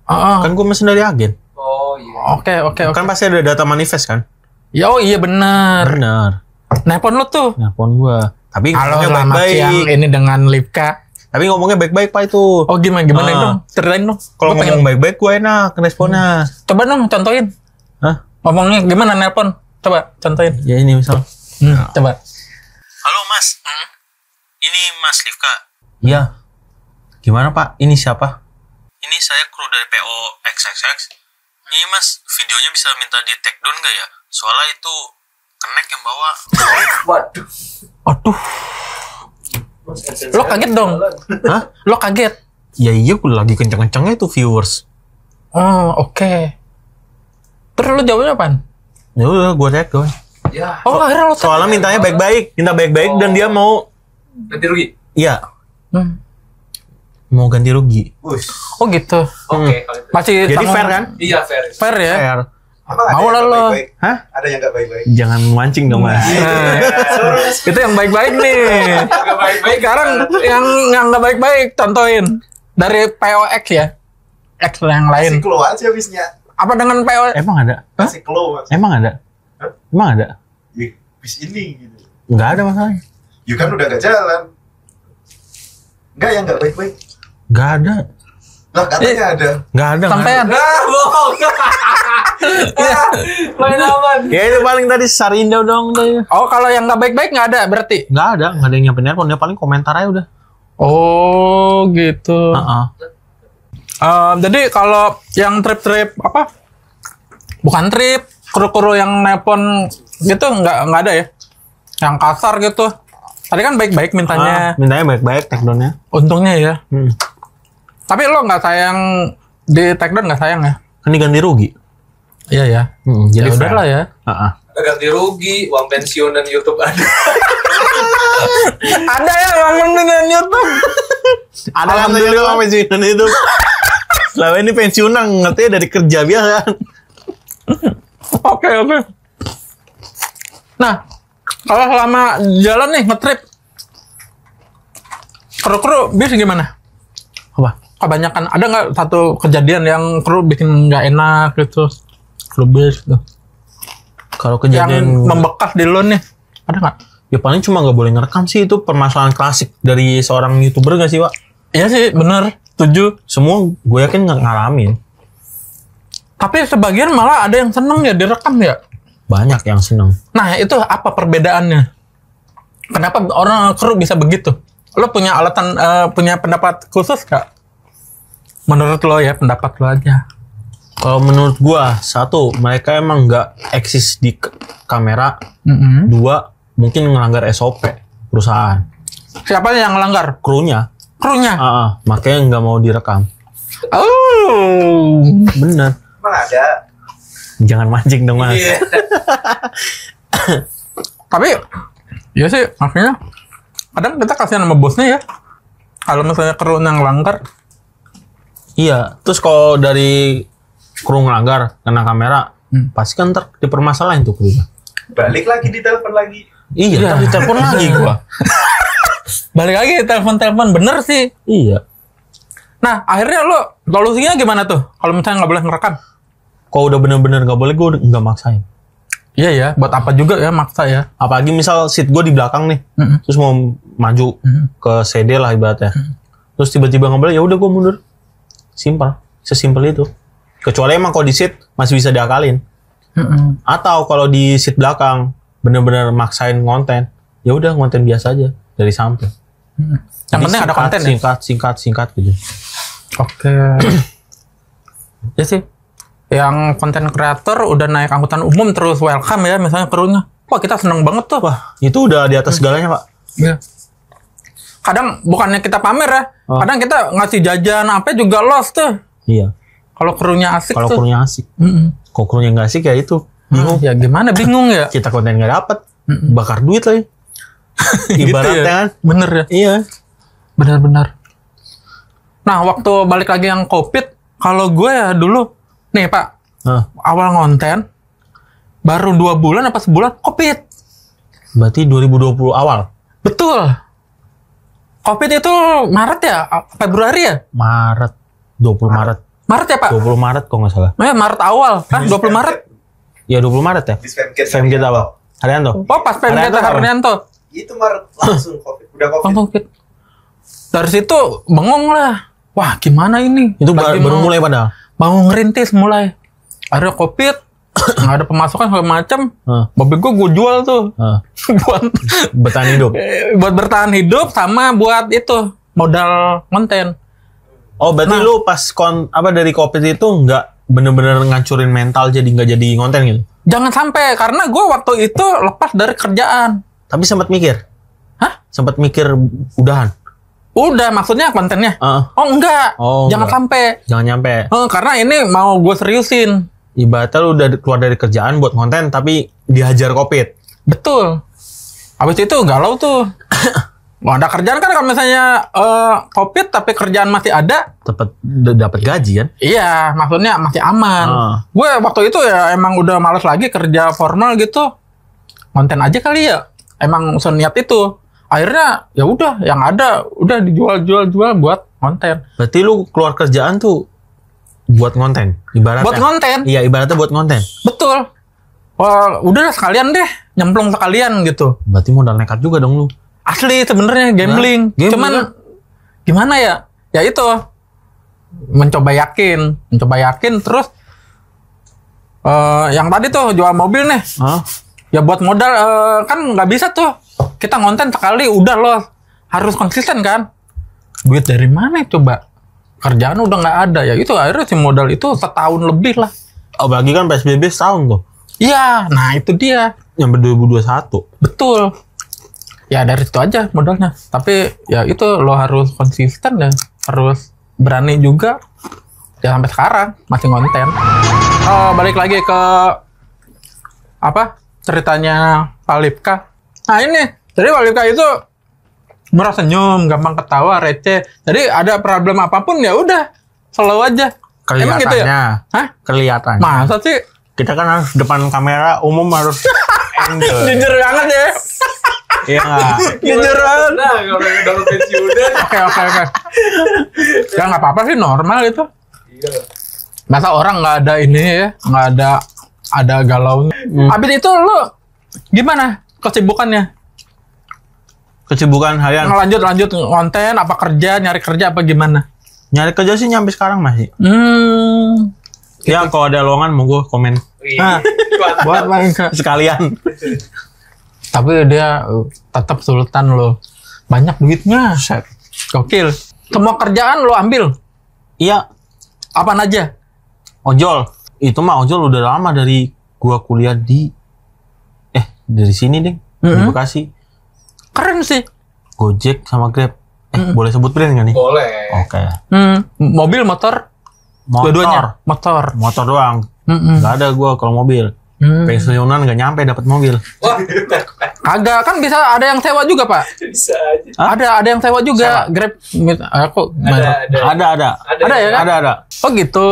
Oh, Kan gue mesen dari agen. Oh iya. Oke. Kan pasti ada data manifest kan? Ya, oh iya benar. Bener. Nelpon lo tuh. Telepon gue. Tapi Halo, ngomongnya selamat siang. baik-baik. Ini dengan Lipka. Tapi ngomongnya baik-baik Pak itu. Oh gimana Ah. dong? Ceritain dong. Kalau Gua pengen- ngomong baik-baik gue enak responnya. Coba dong contohin. Hah? Ngomongnya gimana nelpon? Coba contohin. Ya ini misal. Coba. Halo Mas. Ini Mas Livka. Iya. Gimana Pak? Ini siapa? Ini saya kru dari PO XXX. Ini Mas, videonya bisa minta di take down nggak ya? Soalnya itu kenek yang bawa. Waduh. Aduh, lo kaget dong. Hah? Lo kaget. Ya iya, gue lagi kenceng-kencengnya itu viewers. Oh, oke. Terus lo jawabnya apaan? Ya udah, gue tag gue. Ya. Oh, akhirnya lo Soalnya mintanya baik-baik, minta baik-baik dan dia mau, Ganti rugi. iya, Hmm. mau ganti rugi. Wush. Oh gitu. Oke. kalau gitu. Masih Jadi tanggung- fair kan? Iya fair. Fair ya. Fair. Emang ada Mau yang lah nggak lo. baik-baik? Hah? Ada yang nggak baik-baik? Jangan mancing dong Mas. Itu yang baik-baik nih. Gak baik-baik. Sekarang yang nggak baik-baik contohin dari POX ya. X yang lain. Kasih clue aja bisnya. Apa dengan PO? Emang ada? Kasih clue mas. Emang ada? Hah? Emang ada? Ya, bis ini gitu. Nggak ada masalahnya. You kan udah gak jalan. Enggak yang nggak baik-baik. Nggak ada. Lah katanya ada. Nggak ada. nggak Sampean. Ah, bohong. Main aman. ada. Ya itu paling tadi Sarinda dong deh. Oh, kalau yang nggak baik-baik nggak ada berarti. Nggak ada yang nyampe nelpon. Dia paling komentar aja udah. Oh, gitu. Heeh. Jadi kalau yang trip-trip apa Bukan trip, kru-kru yang nelpon gitu nggak ada ya? Yang kasar gitu. Tadi kan baik-baik mintanya. Mintanya baik-baik take down-nya. Untungnya ya. Tapi lo nggak sayang di take down, nggak sayang ya? Kan diganti rugi. Iya ya. Jadi Ya udah fair. lah ya. Ada ganti rugi, uang pensiun dan YouTube ada. Ada ya ngomong dengan YouTube. Ada yang sama pensiunan itu. Selama ini pensiunan ngerti dari kerja biasa. Oke. Nah, kalau selama jalan nih nge-trip, kru bis gimana? Apa? Kebanyakan ada nggak satu kejadian yang kru bikin nggak enak gitu? Kru bis gitu. Kalau Yang kejadian membekas di lo nih, ada nggak? ya paling cuma nggak boleh ngerekam sih, itu permasalahan klasik dari seorang YouTuber gak sih, Pak? Iya sih, bener. Setuju. Semua gue yakin nggak ngalamin. Tapi sebagian malah ada yang seneng ya direkam ya. Banyak yang seneng. Nah, itu apa perbedaannya? Kenapa orang kru bisa begitu? Lo punya alatan, punya pendapat khusus gak? Menurut lo ya, pendapat lo aja. Kalau menurut gua, satu, mereka emang nggak eksis di kamera. Dua, mungkin ngelanggar SOP perusahaan. Siapa yang ngelanggar? Krunya. Krunya? Makanya nggak mau direkam. Oh. Bener. Emang ada. Jangan mancing dong, Mas. Iya. Tapi, ya sih, akhirnya kadang kita kasihan sama bosnya ya. Kalau misalnya kru yang ngelanggar. Iya. Terus kalau dari kru ngelanggar kena kamera, pasti kan ntar dipermasalahin tuh krunya. Balik lagi ditelepon lagi. Iya, ntar ditelepon lagi gua. Balik lagi telepon-telepon, bener sih. Iya. Nah, akhirnya lo solusinya gimana tuh? Kalau misalnya nggak boleh ngerekam? Kalau udah bener-bener nggak boleh, gue nggak maksain. Iya ya, buat apa juga ya maksa ya. Apalagi misal seat gue di belakang nih, terus mau maju ke CD lah ibaratnya. Terus tiba-tiba nggak boleh, ya udah gue mundur. Simpel, sesimpel itu. Kecuali emang kalau di seat masih bisa diakalin. Atau kalau di seat belakang bener-bener maksain ngonten, ya udah ngonten biasa aja dari samping. Yang penting ada konten ya. Singkat gitu. Oke. Ya sih. Yang konten kreator udah naik angkutan umum terus welcome ya, misalnya krunya. Wah, kita seneng banget tuh. Wah, itu udah di atas segalanya, Pak. Iya. Kadang bukannya kita pamer ya, kadang kita ngasih jajan apa juga lost tuh. Iya. Kalau krunya asik Kalau tuh. krunya asik. Kalau krunya nggak asik ya itu. Bingung. Ya gimana bingung ya. Kita konten nggak dapet. Bakar duit lagi. Ibaratnya Gitu ya? kan. Bener ya. Iya. Benar-benar. Nah, waktu balik lagi yang COVID, kalau gue ya dulu, nih Pak, awal ngonten, baru 2 bulan apa sebulan, COVID. Berarti 2020 awal? Betul. COVID itu Maret ya? Februari ya? Maret. 20 Maret. Maret ya Pak? 20 Maret kok nggak salah. Maret awal. 20 Maret? Ya 20 Maret ya? Di Femkit. Femkit apa? Haryanto? Oh, pas PMK Haryanto. Itu Maret langsung COVID. Udah COVID. Langsung COVID. Dari situ bengong lah. Wah, gimana ini? Itu Lagi baru mulai padahal? mau ngerintis mulai. Akhirnya COVID, nggak ada pemasukan segala macam. Mobil gue jual tuh. buat Bertahan hidup? buat bertahan hidup sama buat itu modal konten. Oh, berarti lu pas dari COVID itu nggak bener-bener ngancurin mental jadi nggak jadi konten gitu? Jangan sampai, karena gue waktu itu lepas dari kerjaan. Tapi sempat mikir? Hah? Sempat mikir udahan? Udah, maksudnya kontennya? Oh enggak, jangan sampai. Jangan nyampe. Karena ini mau gue seriusin. Ibaratnya lu udah keluar dari kerjaan buat konten tapi dihajar COVID. Betul. Habis itu galau tuh. Mau ada kerjaan kan, kalau misalnya COVID tapi kerjaan masih ada, Dapat gaji kan? iya, maksudnya masih aman. Gue waktu itu ya emang udah malas lagi kerja formal gitu. Konten aja kali ya. Emang seniat itu. Akhirnya ya udah, yang ada udah dijual buat konten. Berarti lu keluar kerjaan tuh buat konten, ibaratnya. Buat konten. Iya, ibaratnya buat konten. Betul. Wah, udah sekalian deh, nyemplung sekalian gitu. Berarti modal nekat juga dong lu. Asli sebenarnya gambling. Cuman kan? gimana ya? Ya itu. Mencoba yakin terus yang tadi tuh jual mobil nih. Ya buat modal kan nggak bisa tuh. Kita ngonten sekali udah loh. Harus konsisten kan? Duit dari mana coba? Kerjaan udah nggak ada. Ya itu akhirnya si modal itu setahun lebih lah. Apalagi kan PSBB setahun tuh. Iya, nah itu dia. Yang 2021. Betul. Ya dari situ aja modalnya. Tapi ya itu lo harus konsisten dan harus berani juga. Ya sampai sekarang masih konten. Balik lagi ke apa ceritanya Pak Lipka. Nah ini, jadi Pak Lipka itu murah senyum, gampang ketawa, receh. Jadi ada problem apapun ya udah slow aja. Emang gitu ya? Hah? Kelihatan. Masa sih? Kita kan harus depan kamera umum harus enjoy. Jujur banget ya. Iya nggak? Jujur banget. Nah, kalau udah pensiunan. Oke. Ya nggak apa-apa sih, normal itu. Iya. Masa orang nggak ada ini ya, nggak ada galau. Habis itu lu gimana kesibukannya? Kesibukan harian. Lanjut konten, apa kerja, nyari kerja apa gimana? Nyari kerja sih nyampe sekarang masih. Ya kalau ada lowongan mau gue komen. Buat sekalian. Tapi dia tetap sultan loh. Banyak duitnya. Gokil. Semua kerjaan lo ambil? Iya. Apaan aja? Ojol. Itu mah ojol udah lama dari gua kuliah dari sini deh. Di Bekasi. Keren sih. Gojek sama Grab. Boleh sebut brand nggak nih? Boleh. Oke. Mobil, motor? Dua-duanya? Motor. Motor doang. Nggak ada gua kalau mobil. Pensiunan nggak nyampe dapat mobil. Wah, Kagak, kan bisa ada yang sewa juga, Pak. bisa aja. Ada yang sewa juga. Grab. Kok Ada. Ada ya kan? Ada. Oh gitu.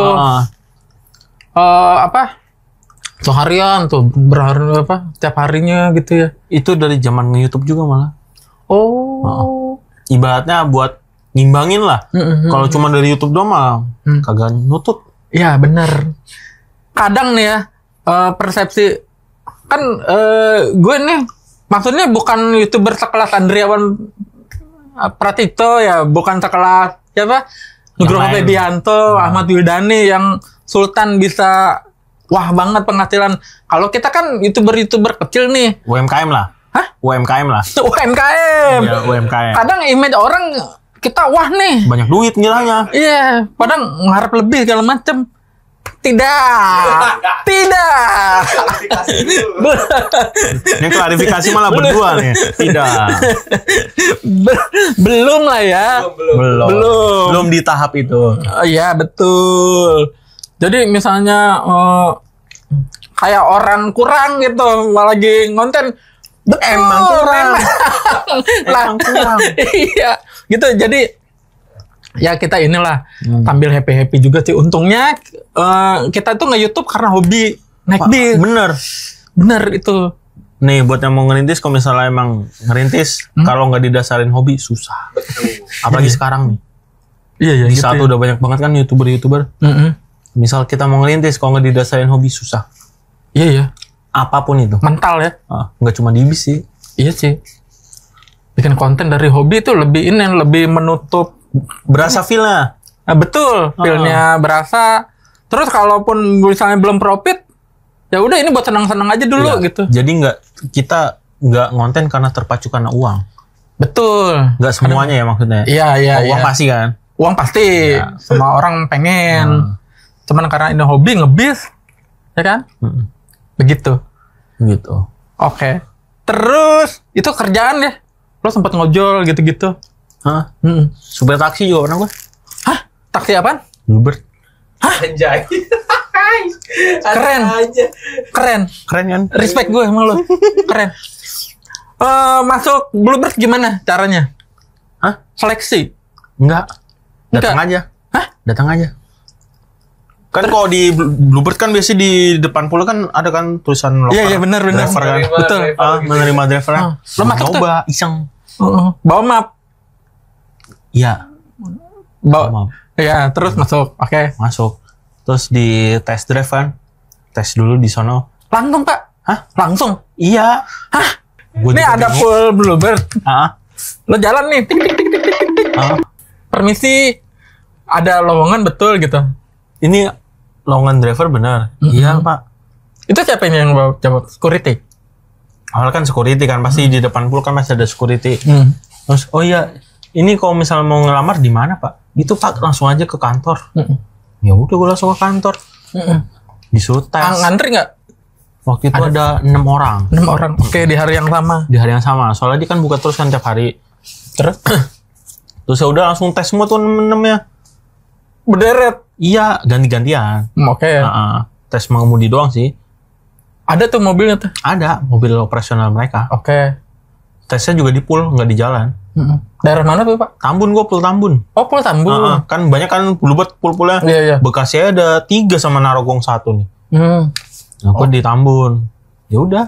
Apa? Seharian tuh berhari apa? Tiap harinya gitu ya. Itu dari zaman nge-YouTube juga malah. Oh. Ibaratnya buat ngimbangin lah. Kalau cuma dari YouTube doang mah kagak nutut. Iya, bener. Kadang nih ya, persepsi kan gue nih maksudnya bukan YouTuber sekelas Andriawan Pratito ya, bukan sekelas siapa? Nugroho Febianto, Ahmad Wildani yang Sultan bisa wah banget penghasilan. Kalau kita kan YouTuber kecil nih. UMKM lah. Hah? UMKM lah. UMKM. Iya, UMKM. Kadang image orang kita wah nih. Banyak duit ngilangnya. Iya, padahal ngarep lebih segala macem. Tidak. Klarifikasi dulu. Ini klarifikasi malah berdua nih. Tidak. Belum lah ya. Belum di tahap itu. Iya, betul. Jadi misalnya kayak orang kurang gitu, lagi ngonten. Betul, Emang kurang. Emang kurang. Iya, gitu. Jadi ya kita inilah tampil happy juga sih. Untungnya kita tuh nge-YouTube karena hobi naik bis. Bener itu. Nih buat yang mau ngerintis, kalau misalnya emang ngerintis, kalau nggak didasarin hobi susah. Apalagi sekarang nih. Iya Di gitu satu ya. udah banyak banget kan YouTuber. Misal kita mau ngerintis, kalau nggak didasarin hobi susah. Iya. Apapun itu. Mental ya. Nggak cuma di bis sih. Iya sih. Bikin konten dari hobi itu lebih menutup. Berasa feel-nya. Nah, betul, feel-nya berasa. Terus kalaupun misalnya belum profit, ya udah ini buat senang-senang aja dulu gitu. Jadi kita nggak ngonten karena terpacu karena uang. Betul. Nggak semuanya ya maksudnya. Iya. Uang pasti kan. Uang pasti. Semua orang pengen. Cuman karena ini hobi ngebis, ya kan? Begitu. Gitu. Oke. Terus itu kerjaan ya? Lo sempet ngojol gitu-gitu? Hah? Supir taksi juga pernah gue. Hah? Taksi apaan? Bluebird. Anjay. Keren. Keren. Keren kan? Respect gue sama lo. Keren. Masuk Bluebird gimana caranya? Hah? Seleksi? Enggak. Datang aja. Hah? Datang aja. Kan kalau di Bluebird kan biasanya di depan pula kan ada kan tulisan loker. Iya benar. Driver kan. Betul. Menerima driver. Lo masuk tuh? Coba iseng. Bawa map. Iya. Bawa map. Iya, terus masuk. Oke. Masuk. Terus di test drive kan. Tes dulu di sono. Langsung, Pak? Hah? Langsung? Iya. Hah? Gua Ini juga ada bingung. full Bluebird. Lo jalan nih. Tik. Permisi. Ada lowongan betul gitu. Ini lowongan driver benar. Iya, Pak. Itu siapa ini yang jawab? Security? Awalnya kan security kan. Pasti di depan pool kan masih ada security. Terus, oh iya. Ini kalau misalnya mau ngelamar di mana, Pak? Itu Pak langsung aja ke kantor. Ya udah gue langsung ke kantor. Disuruh tes. Ngantri nggak? Waktu itu ada 6 orang. 6 orang. Oke, di hari yang sama. Di hari yang sama. Soalnya dia kan buka terus kan tiap hari. Terus? Terus ya udah langsung tes semua tuh 6-nya. Berderet. Iya, ganti-gantian. Oke. Tes mengemudi doang sih. Ada tuh mobilnya tuh. Ada mobil operasional mereka. Oke. Tesnya juga di pool, nggak di jalan. Daerah mana tuh, Pak? Tambun, gua pool Tambun. Oh, Pulau Tambun. Kan banyak kan pool-poolnya. Iya. Bekasnya ada 3 sama Narogong 1 nih. Nah, gua di Tambun. Ya udah.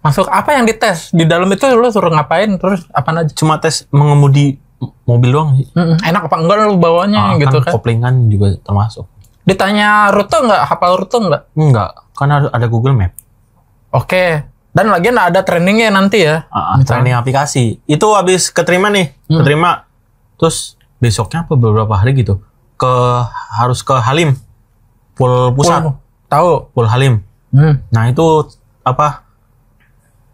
Masuk apa yang dites? Di dalam itu lu suruh ngapain? Terus apaan aja? Cuma tes mengemudi mobil doang sih. Enak apa enggak lu bawanya gitu kan? Koplingan juga termasuk. Ditanya rute enggak? Hafal rute enggak? Enggak, kan ada Google Map. Oke. Dan lagian ada trainingnya nanti ya? Training aplikasi. Itu habis keterima nih. Keterima. Terus besoknya apa beberapa hari gitu. Harus ke Halim. Pool pusat. Tahu. Pool Halim. Nah itu apa?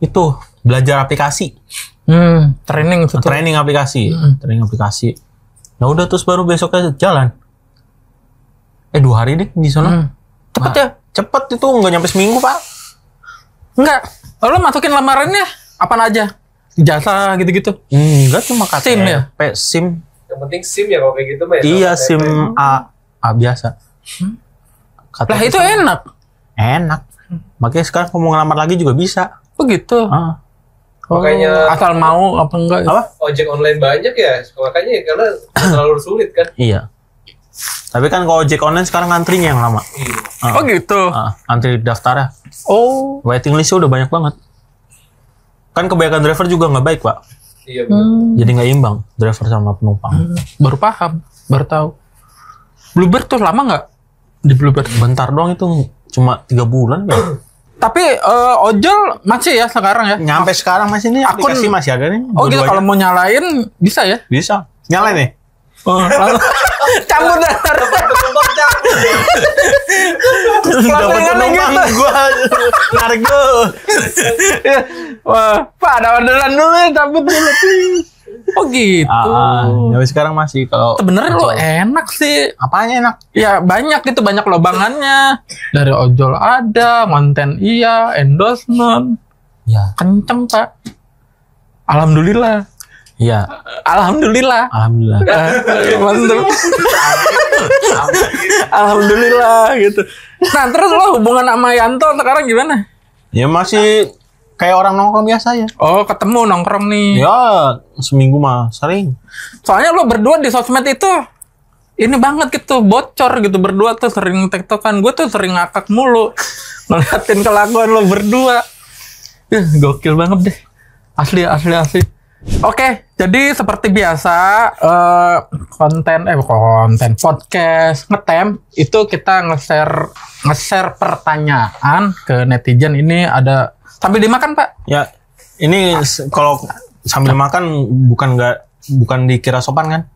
Itu belajar aplikasi. Training itu. Training aplikasi. Training aplikasi. Nah udah terus baru besoknya jalan. 2 hari deh di sana. Cepet ya? Cepet itu nggak nyampe seminggu pak. Enggak. Lo masukin lamarannya apaan aja? Jasa gitu-gitu. Enggak, cuma KTP. SIM ya? SIM. Yang penting SIM ya kalau kayak gitu mah. Iya, SIM A biasa. Lah itu enak. Enak. Makanya sekarang kalau mau ngelamar lagi juga bisa. Oh gitu. Makanya asal mau apa enggak? Apa? ojek online banyak ya, makanya karena terlalu sulit kan. Iya. Tapi kan kalau ojek online sekarang ngantrinya yang lama. Oh gitu. Antri daftarnya. Oh. Waiting listnya udah banyak banget. Kan kebanyakan driver juga nggak baik pak. Iya benar. Jadi nggak imbang driver sama penumpang. Baru paham, baru tahu. Bluebird tuh lama nggak? Di Bluebird bentar doang itu cuma 3 bulan ya. Tapi ojol masih ya sekarang ya? Nyampe sekarang masih nih aplikasi masih ada nih. Oh gitu, kalau mau nyalain bisa ya? Bisa. Nyalain nih. Campur dah. Dapat penumpang gua narik dulu. Wah, Pak ada orderan dulu ya, cabut dulu. Oh gitu. Tapi sekarang masih kalau sebenarnya lo enak sih. Apanya enak? Ya banyak gitu, banyak lobangannya. Dari ojol ada, konten iya, endorsement. Ya. Kenceng Pak. Alhamdulillah. Iya. Alhamdulillah. Alhamdulillah. Mantap. Alhamdulillah gitu. Nah terus lo hubungan sama Yanto sekarang gimana? Ya masih kayak orang nongkrong biasa ya. Oh ketemu nongkrong nih. Ya seminggu mah sering. Soalnya lo berdua di sosmed itu ini banget gitu, bocor gitu berdua tuh sering tektokan. Gue tuh sering ngakak mulu ngeliatin kelakuan lo berdua. Gokil banget deh. Asli. Oke, jadi seperti biasa konten podcast ngetem itu kita nge-share pertanyaan ke netizen. Ini ada sambil dimakan Pak? Ya ini kalau sambil makan bukan dikira sopan kan?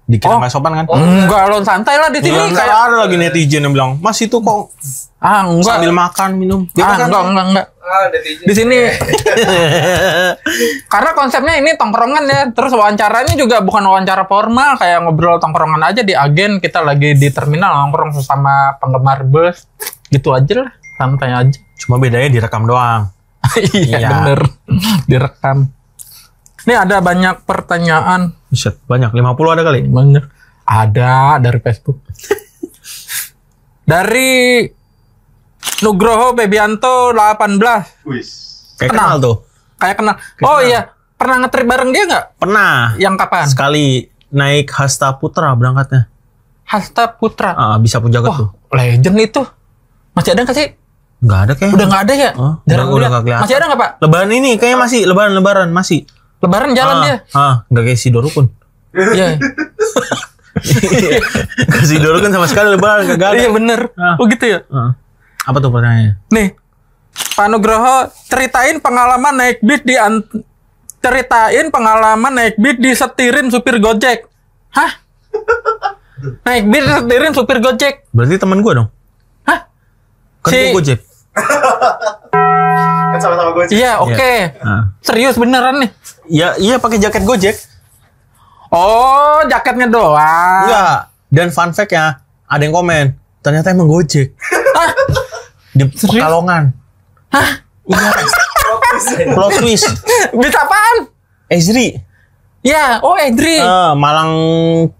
Dikira nggak sopan kan? Enggak, lo santai lah di sini. Ya, kayak ada lagi netizen yang bilang, "Mas itu kok enggak sambil makan minum." Enggak. Di sini karena konsepnya ini tongkrongan ya. Terus wawancaranya juga bukan wawancara formal, kayak ngobrol tongkrongan aja di agen. Kita lagi di terminal nongkrong sesama penggemar bus. Gitu aja lah, santai aja. Cuma bedanya direkam doang. Iya bener, direkam. Ini ada banyak pertanyaan. Buset, banyak. 50 ada kali? Banyak. Ada dari Facebook. Dari Nugroho Bebianto 18. Wis. Kayak kenal tuh. Kayak kenal. Oh iya, pernah ngetrip bareng dia nggak? Pernah. Yang kapan? Sekali naik Hasta Putra berangkatnya. Hasta Putra. Bisa pun jaga tuh. Legend itu. Masih ada nggak sih? Nggak ada kayaknya. Udah nggak ada ya? Udah nggak kelihatan. Masih ada nggak Pak? Lebaran ini kayaknya masih. Lebaran masih. Lebaran jalan dia. Nggak kayak si Dorukun. Iya. Si Dorukun sama sekali Lebaran nggak ada. Iya bener. Oh gitu ya? Apa tuh pertanyaannya? Nih, Pak Nugroho ceritain pengalaman naik bis disetirin supir Gojek. Hah? Naik bis disetirin supir Gojek. Berarti teman gue dong. Hah? Kan gue Gojek. Kan sama-sama Gojek. Iya, oke. Serius beneran nih? Iya pakai jaket Gojek. Oh, jaketnya doang. Enggak. Dan fun fact ya, ada yang komen, ternyata emang Gojek. Di Pekalongan. Hah? Iya. Plot twist. Bisa apaan? Ezri. Ya, oh Edri. Malang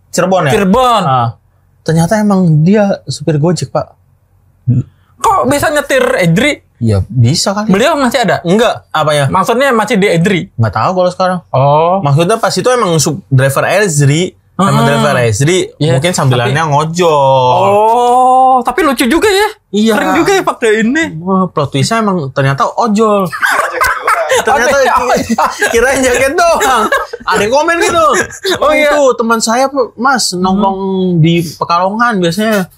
Cirebon ya? Cirebon. Ternyata emang dia supir Gojek, Pak. Kok bisa nyetir Edri? Ya bisa kali. Beliau masih ada? Enggak, apa ya? Maksudnya masih di Edri? Nggak tahu kalau sekarang. Oh. Maksudnya pas itu emang driver Ezri. Emang driver Ezri. Iya, Mungkin sambilannya ngojol. Oh, tapi lucu juga ya. Iya. Keren juga ya pakai ini. Wah, plot twistnya emang ternyata ojol. Ternyata kirain jaket doang. Ada yang komen gitu. Oh iya. Itu teman saya Mas nongkrong di Pekalongan biasanya.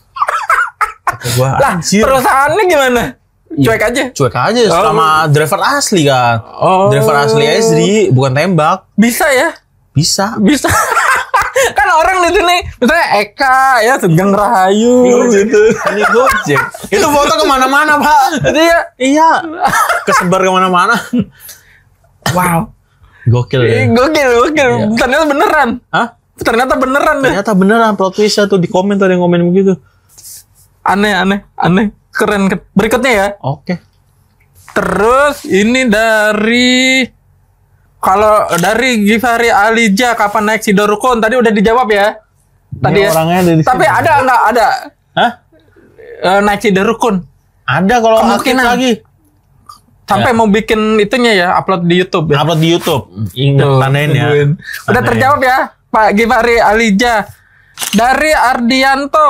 Kata gua, Lah, anjir. perusahaannya gimana? Cuek aja. Cuek aja sama driver asli kan. Oh. Driver asli Ezri, bukan tembak. Bisa ya? Bisa. Bisa. Kan orang di sini misalnya Eka ya Sugeng Rahayu gitu. Ini Gojek. Itu foto kemana-mana, Pak. Jadi ya, Iya. Kesebar kemana-mana. wow. Gokil ya. Gokil. Iya. Ternyata beneran. Hah? Ternyata beneran deh. Ternyata beneran plot twistnya tuh di komen tuh ada yang komen begitu. Aneh. Keren. Berikutnya ya. Oke. Terus ini dari Givari Alija kapan naik Sidorukun tadi udah dijawab ya. Tadi ya. Orangnya ada di Tapi sini. ada nggak ada Hah? naik Sidorukun Ada kalau aktif Kemungkinan. lagi. sampai mau bikin itunya ya upload di YouTube ya. Upload di YouTube. Ingat Tuh, tandain ya. tungguin. Udah Tandain. terjawab ya Pak Givari Alija. Dari Ardianto,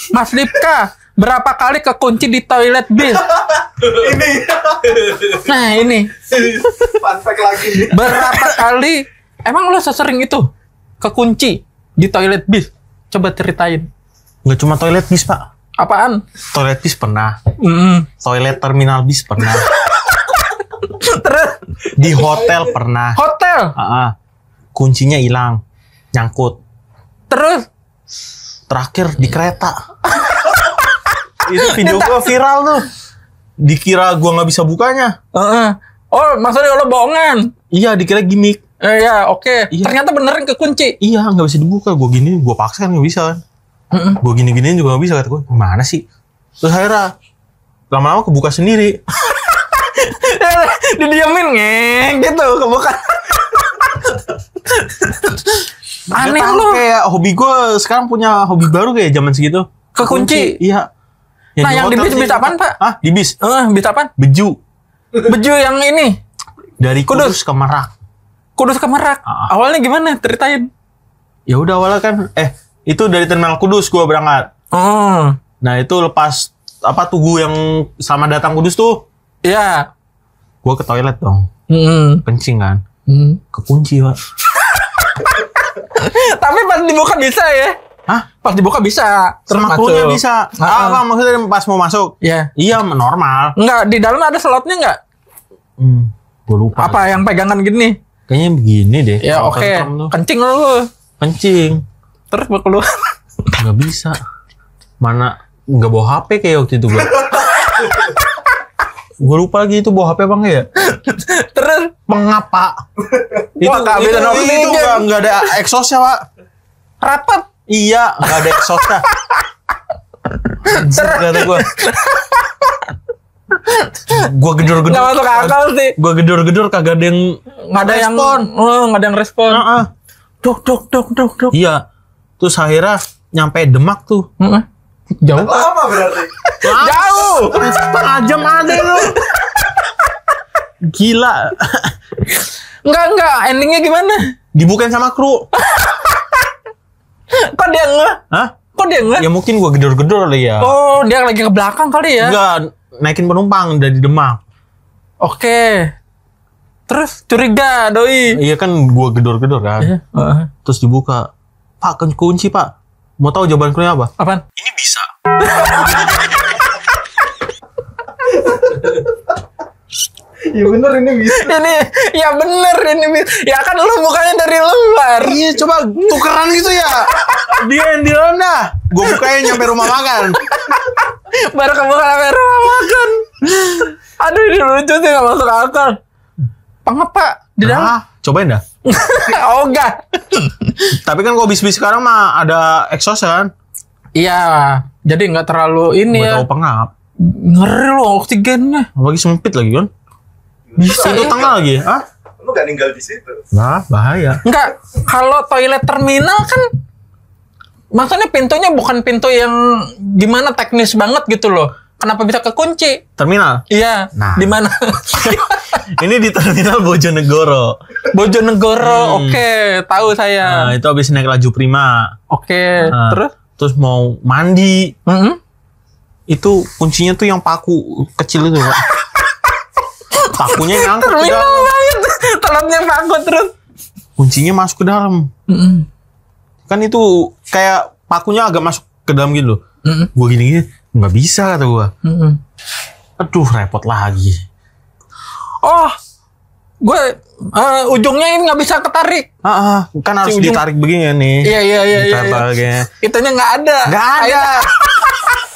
Mas Lipka, berapa kali kekunci di toilet bis? Ini Nah ini, fun fact lagi nih. berapa kali? Emang lo sesering itu kekunci di toilet bis? Coba ceritain. Nggak cuma toilet bis, Pak. Apaan? Toilet bis pernah. Mm. Toilet terminal bis pernah. Terus Di hotel pernah. hotel. Kuncinya hilang. Nyangkut. Terus Terakhir di kereta. Itu video gua viral tuh. Dikira gua nggak bisa bukanya. oh maksudnya lo bohongan? Iya, dikira gimmick. Ya oke. Iya. Ternyata beneran kekunci. Iya, nggak bisa dibuka. Gua gini, gua paksa kan nggak bisa kan. Gua gini-giniin juga nggak bisa, kata gua. Gimana sih? Terus akhirnya lama-lama kebuka sendiri. Didiamin ngeng gitu kebuka. Aneh Nggak tahu, lu. kayak hobi gue sekarang punya hobi baru kayak zaman segitu. Kekunci? Iya. Nah, yang di hotel bis sih. bis apaan, Pak? Hah? Di bis? Bis apaan? Beju. Beju yang ini. Dari Kudus ke Merak. Kudus ke Merak. Awalnya gimana? Ceritain. Ya udah awalnya kan itu dari terminal Kudus gue berangkat. Oh. Nah, itu lepas tugu yang selamat datang Kudus tuh. Iya. Gue ke toilet dong. Kencing kan. Kekunci, Pak. Tapi pas dibuka bisa ya? Hah? Pas dibuka bisa. Terus Maklunya masuk. bisa. Apa maksudnya pas mau masuk? Iya. Iya, normal. Enggak, di dalam ada slotnya enggak? Gue lupa. Apa yang pegangan gini? Kayaknya begini deh. Ya Kalau oke. kenceng tuh. Kencing lu. Kencing. Terus mau keluar. Nggak bisa. Mana nggak bawa HP kayak waktu itu gue. Gue lupa lagi itu bawa HP apa enggak ya? Terus Mengapa? Wah, kehabisan oksigen. itu nggak ada exhaustnya, Pak. rapat. Iya, nggak ada exhaustnya. Anjir, kata gue. Gue gedor-gedor. Nggak masuk akal sih. Gue gedor-gedor kagak ada yang Nggak ada yang respon. nggak ada yang respon. Dok. Iya. Terus akhirnya nyampe Demak tuh. Jauh. Lama berarti. Jauh. Setengah jam ada lu. Gila. Enggak. Endingnya gimana? Dibukain sama kru. Kok dia nggak? Hah? Kok dia nggak? Ya mungkin gua gedor-gedor kali ya. Oh, dia lagi ke belakang kali ya? Enggak, naikin penumpang dari Demak. Oke. Terus curiga, doi. Iya kan gua gedor-gedor kan. Terus dibuka. Pak, kunci, Pak. Mau tahu jawaban krunya apa? Apaan? Ini bisa. Iya bener ini bisa. Ini, ya bener ini. Ya kan lu bukanya dari luar. Iya, coba tukeran gitu ya. Dia yang di dalam dah. Gua bukain nyampe rumah makan. Baru kebuka kamera rumah makan. Aduh, ini lucu sih, gak masuk akal. Pengapa? Di dalam? Ah, cobain dah. Oh, enggak. Tapi kan kalau bis-bis sekarang mah ada exhaust kan. Iya, jadi nggak terlalu ini Gua ya. tahu pengap. Ngeri loh oksigennya. Apalagi sempit lagi kan. Bisa Itu ya? tengah lagi. Hah? Lu gak tinggal di situ. Nah, bahaya. Enggak, kalau toilet terminal kan makanya pintunya bukan pintu yang gimana teknis banget gitu loh. Kenapa bisa kekunci? Terminal. Iya, Nah. di mana? Ini di terminal Bojonegoro. Bojonegoro, oke, tahu saya. Nah, itu habis naik laju prima. Oke, Nah, terus? mau mandi. Mm-mm. Itu kuncinya tuh yang paku kecil itu, Pak. Pakunya nyangkut ke Terminal dalam. banget, telatnya paku terus. Kuncinya masuk ke dalam. Mm-mm. Kan itu kayak pakunya agak masuk ke dalam gitu loh. Mm-mm. Gue gini-gini, nggak bisa kata gue. Mm-mm. Aduh, repot lagi. Oh, gue ujungnya ini nggak bisa ketarik. Kan harus Si ujung- ditarik begini nih. Iya. Ditarik begini. Itunya nggak ada. Nggak ada.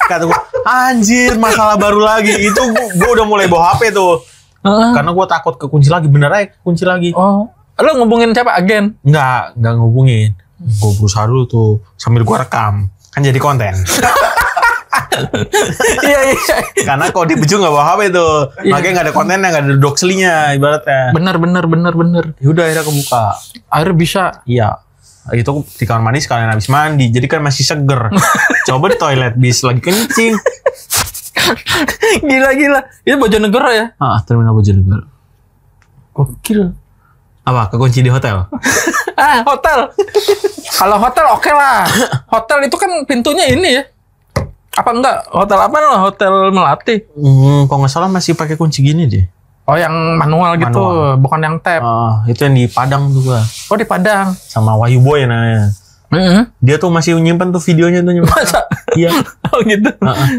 Kata gue, anjir, masalah baru lagi. Itu gue udah mulai bawa HP tuh. Heeh. Karena gue takut kekunci lagi. Bener aja kekunci lagi. Oh, lo ngubungin siapa? Agen? Nggak ngehubungin. Gue berusaha dulu tuh sambil gue rekam. Kan jadi konten. Iya. Karena kalau di Beju nggak bawa HP tuh. Iya. Makanya nggak ada kontennya, nggak ada doxlinya ibaratnya. Bener. Yaudah akhirnya kebuka. Akhirnya bisa. Iya. Itu di kamar mandi sekalian habis mandi. Jadi kan masih seger. Coba di toilet bis lagi kencing. Gila. Itu Bojonegoro ya? Terminal Bojonegoro. Gokil. Apa? Kekunci di hotel? Hotel. Kalau hotel oke lah. Hotel itu kan pintunya ini ya. Apa enggak? Hotel apa loh? Hotel Melati. Kalau nggak salah masih pakai kunci gini deh. Oh, yang manual gitu, Manual. bukan yang tap. Itu yang di Padang tuh gua. Oh, di Padang. Sama Wahyu Boy namanya. Dia tuh masih nyimpen tuh videonya tuh nyimpen. Masa? Iya. Oh gitu.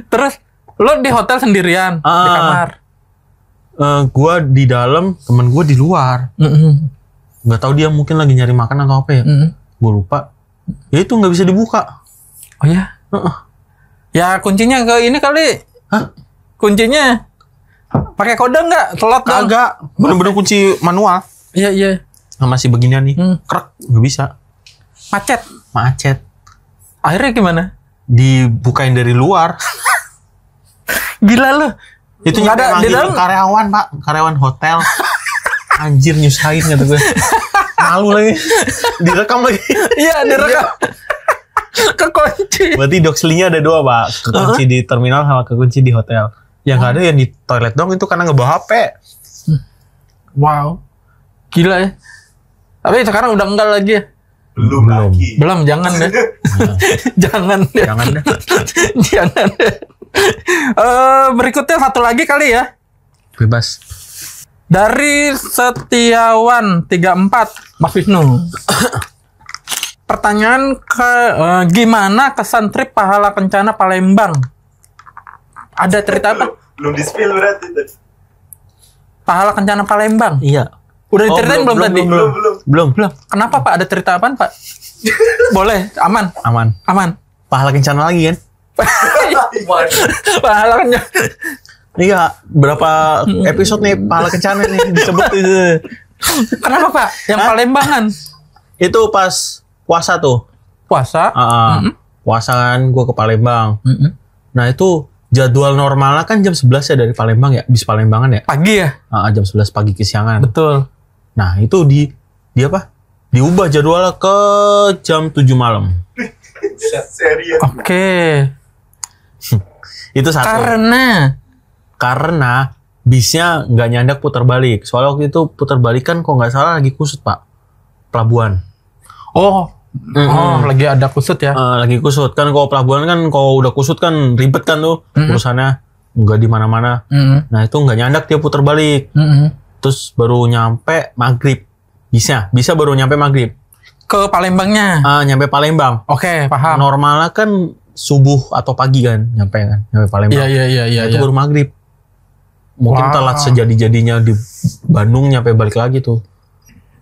Terus lo di hotel sendirian di kamar. Gua di dalam, temen gua di luar. Nggak tahu dia mungkin lagi nyari makan atau apa ya. Gua lupa. Ya itu nggak bisa dibuka. Oh ya? Ya kuncinya ke ini kali. Hah? Kuncinya pakai kode nggak? Slot dong. Kagak. Bener-bener kunci manual. Iya. Nah, masih beginian nih. Krek. Nggak bisa. Macet. Akhirnya gimana? Dibukain dari luar. Gila lo. Itu Nggak nyampe ada di manggil dalam. karyawan, Pak. Karyawan hotel. Anjir, nyusahin kata gue. Malu lagi. Direkam lagi. Iya, direkam. Kekunci. Berarti doxlinya ada dua, Pak. Kekunci di terminal sama kekunci di hotel. Yang nggak ada yang di toilet dong itu karena ngebawa HP. Wow. Gila ya. Tapi sekarang udah enggak lagi ya? Belum lagi. Belum, jangan deh. Jangan deh. Jangan deh. Jangan deh. Berikutnya satu lagi kali ya. Bebas. Dari Setiawan 34, Mas Wisnu. Pertanyaan gimana kesan trip Pahala Kencana Palembang? Ada cerita apa? Belum di-spill berarti tadi. Pahala Kencana Palembang. Iya. Udah diceritain belum tadi? Belum. Kenapa Pak? Ada cerita apaan Pak? Boleh, aman. Pahala Kencana lagi kan? Pahala Kencana. Iya, berapa episode nih Pahala Kencana nih disebut itu. Kenapa Pak? Yang Palembangan. Itu pas puasa tuh. Puasa. Puasa kan gue ke Palembang. Nah itu jadwal normalnya kan jam 11 ya dari Palembang ya. Bis Palembangan ya. Pagi ya? Jam 11 pagi kesiangan. Betul. Nah itu di apa? Diubah jadwalnya ke jam 7 malam. Serius. Oke. Itu satu. Karena bisnya nggak nyandak putar balik. Soalnya waktu itu putar balik kan kok nggak salah lagi kusut Pak. Pelabuhan. Oh, lagi ada kusut ya? Lagi kusut kan kalau pelabuhan kan kalau udah kusut kan ribet kan tuh urusannya nggak di mana-mana. Nah itu nggak nyandak dia putar balik. Terus baru nyampe maghrib. Bisa baru nyampe maghrib. Ke Palembangnya? Nyampe Palembang. Oke, paham. Normalnya kan subuh atau pagi kan nyampe Palembang. Iya. Itu baru maghrib. Mungkin telat sejadi-jadinya di Bandung nyampe balik lagi tuh.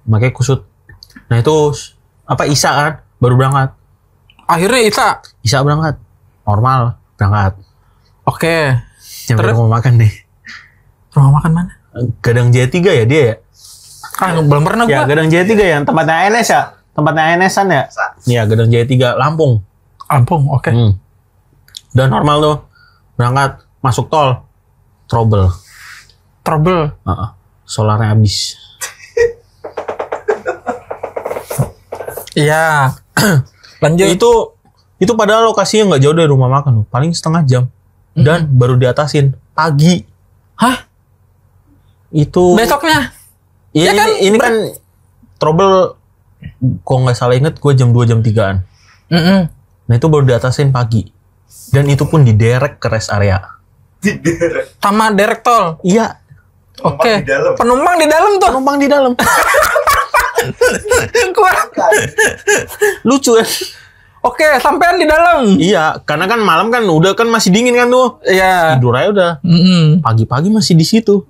Makanya kusut. Nah itu Isa kan baru berangkat. Akhirnya Isa berangkat. Normal berangkat. Oke. Nyampe rumah makan nih. Rumah makan mana? Gadang Jaya 3 ya dia ya? Belum pernah gua. Ya Gadang Jaya 3 yang tempatnya ANS ya? Tempatnya ANS-an ya? Iya Gadang Jaya 3 Lampung. Oke. Udah normal tuh. Berangkat. masuk tol, trouble. Solarnya habis. Iya. Lanjut. Itu padahal lokasinya nggak jauh dari rumah makan loh, paling setengah jam. Dan baru diatasin pagi. Hah? Itu Besoknya? Iya, Ya kan, ini kan trouble. Kok nggak salah inget, gue jam 2 jam 3-an. Nah itu baru diatasin pagi. Dan itu pun diderek ke rest area. Sama derek tol. Iya. Oke. Penumpang di dalam tuh. Penumpang di dalam. Lucu ya. Oke, sampean di dalam. Iya, karena kan malam kan udah kan masih dingin kan tuh. Iya. Tidur aja udah. Pagi-pagi masih di situ.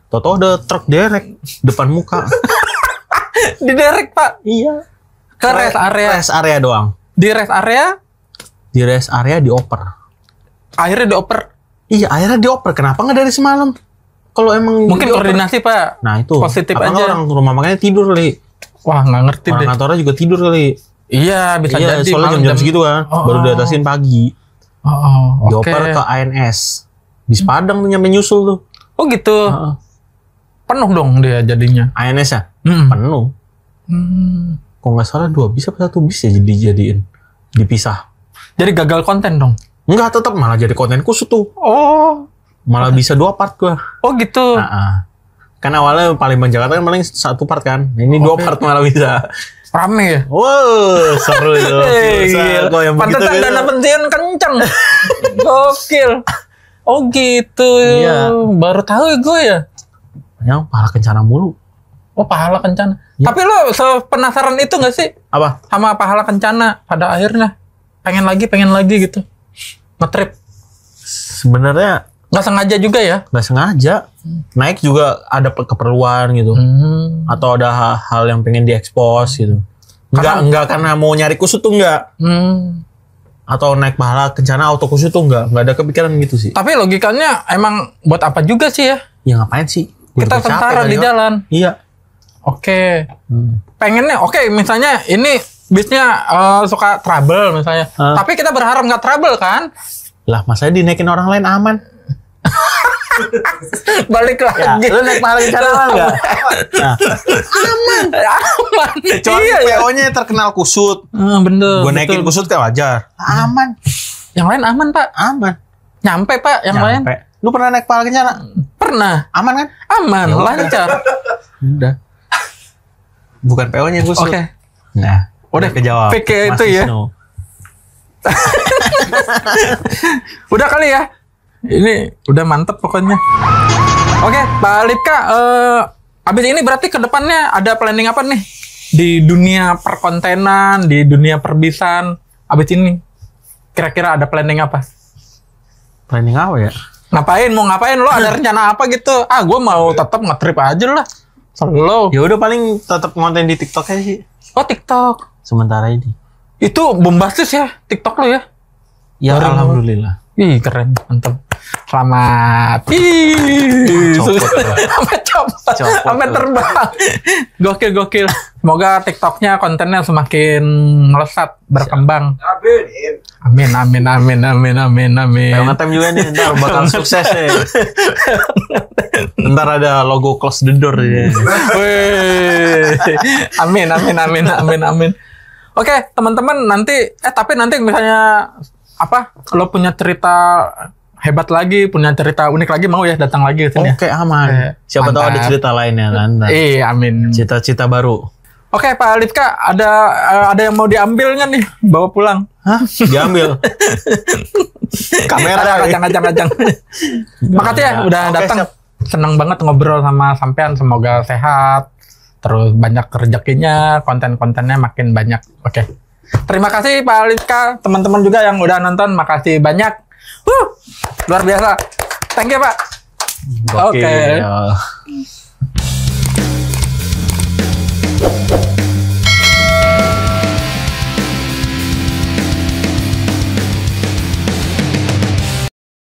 Toto ada truk derek depan muka. Di derek, Pak. Iya. Ke rest area. Rest area doang. Di rest area, Di rest area dioper. akhirnya dioper. Iya, akhirnya dioper. Kenapa nggak dari semalam? Kalau emang Mungkin dioper. koordinasi, Pak. Nah itu. Positif Apa nggak aja. orang rumah makannya tidur kali. Wah, nggak ngerti Orang deh. kantornya juga tidur kali. Iya, bisa Iya, jadi. soalnya malam jam segitu kan. Baru diatasin pagi. Oke. Dioper ke ANS. Bis Padang tuh nyampe nyusul tuh. Oh gitu. Heeh. Penuh dong dia jadinya. ANS ya? Hmm. Penuh. Kok nggak salah 2 bis apa 1 bis ya dijadiin. Dipisah. Jadi gagal konten dong. Enggak, tetap malah jadi konten kusut tuh. Oh. Malah bisa 2 part gua. Oh gitu. Kan awalnya Palembang Jakarta kan paling 1 part kan. Nah, ini 2 part malah bisa. Rame ya. Wow, seru itu. Gila. Kok yang begitu Pantesan gitu. dana pensiun kenceng. Gokil. Oh gitu. Iya. Baru tahu gue ya. Yang pahala kencana mulu. Oh pahala kencana. Iya. Tapi lo penasaran itu gak sih? Apa? Sama pahala kencana pada akhirnya. Pengen lagi gitu. Ngetrip. Sebenarnya Nggak sengaja juga ya? nggak sengaja. Naik juga ada keperluan gitu. Atau ada hal yang pengen diekspos gitu. Enggak karena mau nyari kusut tuh enggak. Atau naik pahala kencana auto kusut tuh enggak ada kepikiran gitu sih. Tapi logikanya emang buat apa juga sih ya? Ya ngapain sih? Kita Udah capek sengsara kali, di Kak. jalan. Iya. Oke. Pengennya misalnya ini bisnya suka trouble misalnya. Tapi kita berharap nggak trouble kan? Lah masanya dinaikin orang lain aman. Balik Ya, lagi. lu naik pahala kencana aman enggak? Nah, Aman. kecuali Iya ya. PO-nya terkenal kusut. Bener. Gue naikin betul. kusut kan wajar. Aman. Yang lain aman Pak. Aman. Nyampe Pak. Yang lain Nyampe. Lu pernah naik pahala kencana? pernah. Aman kan? Aman. Ya udah. Lancar. Udah. Bukan PO-nya kusut. Oke. Nah, Udah kejawab. pikir Mas itu ya. Wisnu. Udah kali ya. Ini udah mantep pokoknya. Oke, Pak Lipka, abis ini berarti ke depannya ada planning apa nih? Di dunia perkontenan, di dunia perbisan, abis ini kira-kira ada planning apa? Planning apa ya? Ngapain? Mau ngapain? Lo ada rencana apa gitu? Gue mau tetap nge-trip aja lah. Slow. Ya udah paling tetap konten di TikTok aja sih. Oh, TikTok. Sementara ini. Itu bombastis ya, TikTok lo ya? Ya Baru- alhamdulillah. Ih, keren. Mantap. Selamat. Ih, Copot. sampai copot. Copot. Sampai terbang. Gokil. Semoga TikToknya kontennya semakin melesat, berkembang. Amin. Amin. Kayak ngetem juga nih, ntar bakal sukses deh. Ntar ada logo close the door ya. Wih. Amin. Oke, teman-teman nanti tapi nanti misalnya lo punya cerita hebat lagi, punya cerita unik lagi mau ya datang lagi ke sini. Oke, aman. Siapa tahu ada Mantap. cerita lainnya kan. Amin. Cita-cita baru. Oke, Pak Lipka, ada yang mau diambil nggak nih? Bawa pulang. Hah? Diambil. Kamera. Kacang. Makasih ya udah Oke, datang. siap. Seneng banget ngobrol sama sampean. Semoga sehat. Terus banyak rezekinya, konten-kontennya makin banyak. Oke. Terima kasih Pak Lipka, teman-teman juga yang udah nonton, makasih banyak. Luar biasa. Thank you, Pak. Oke. Ya.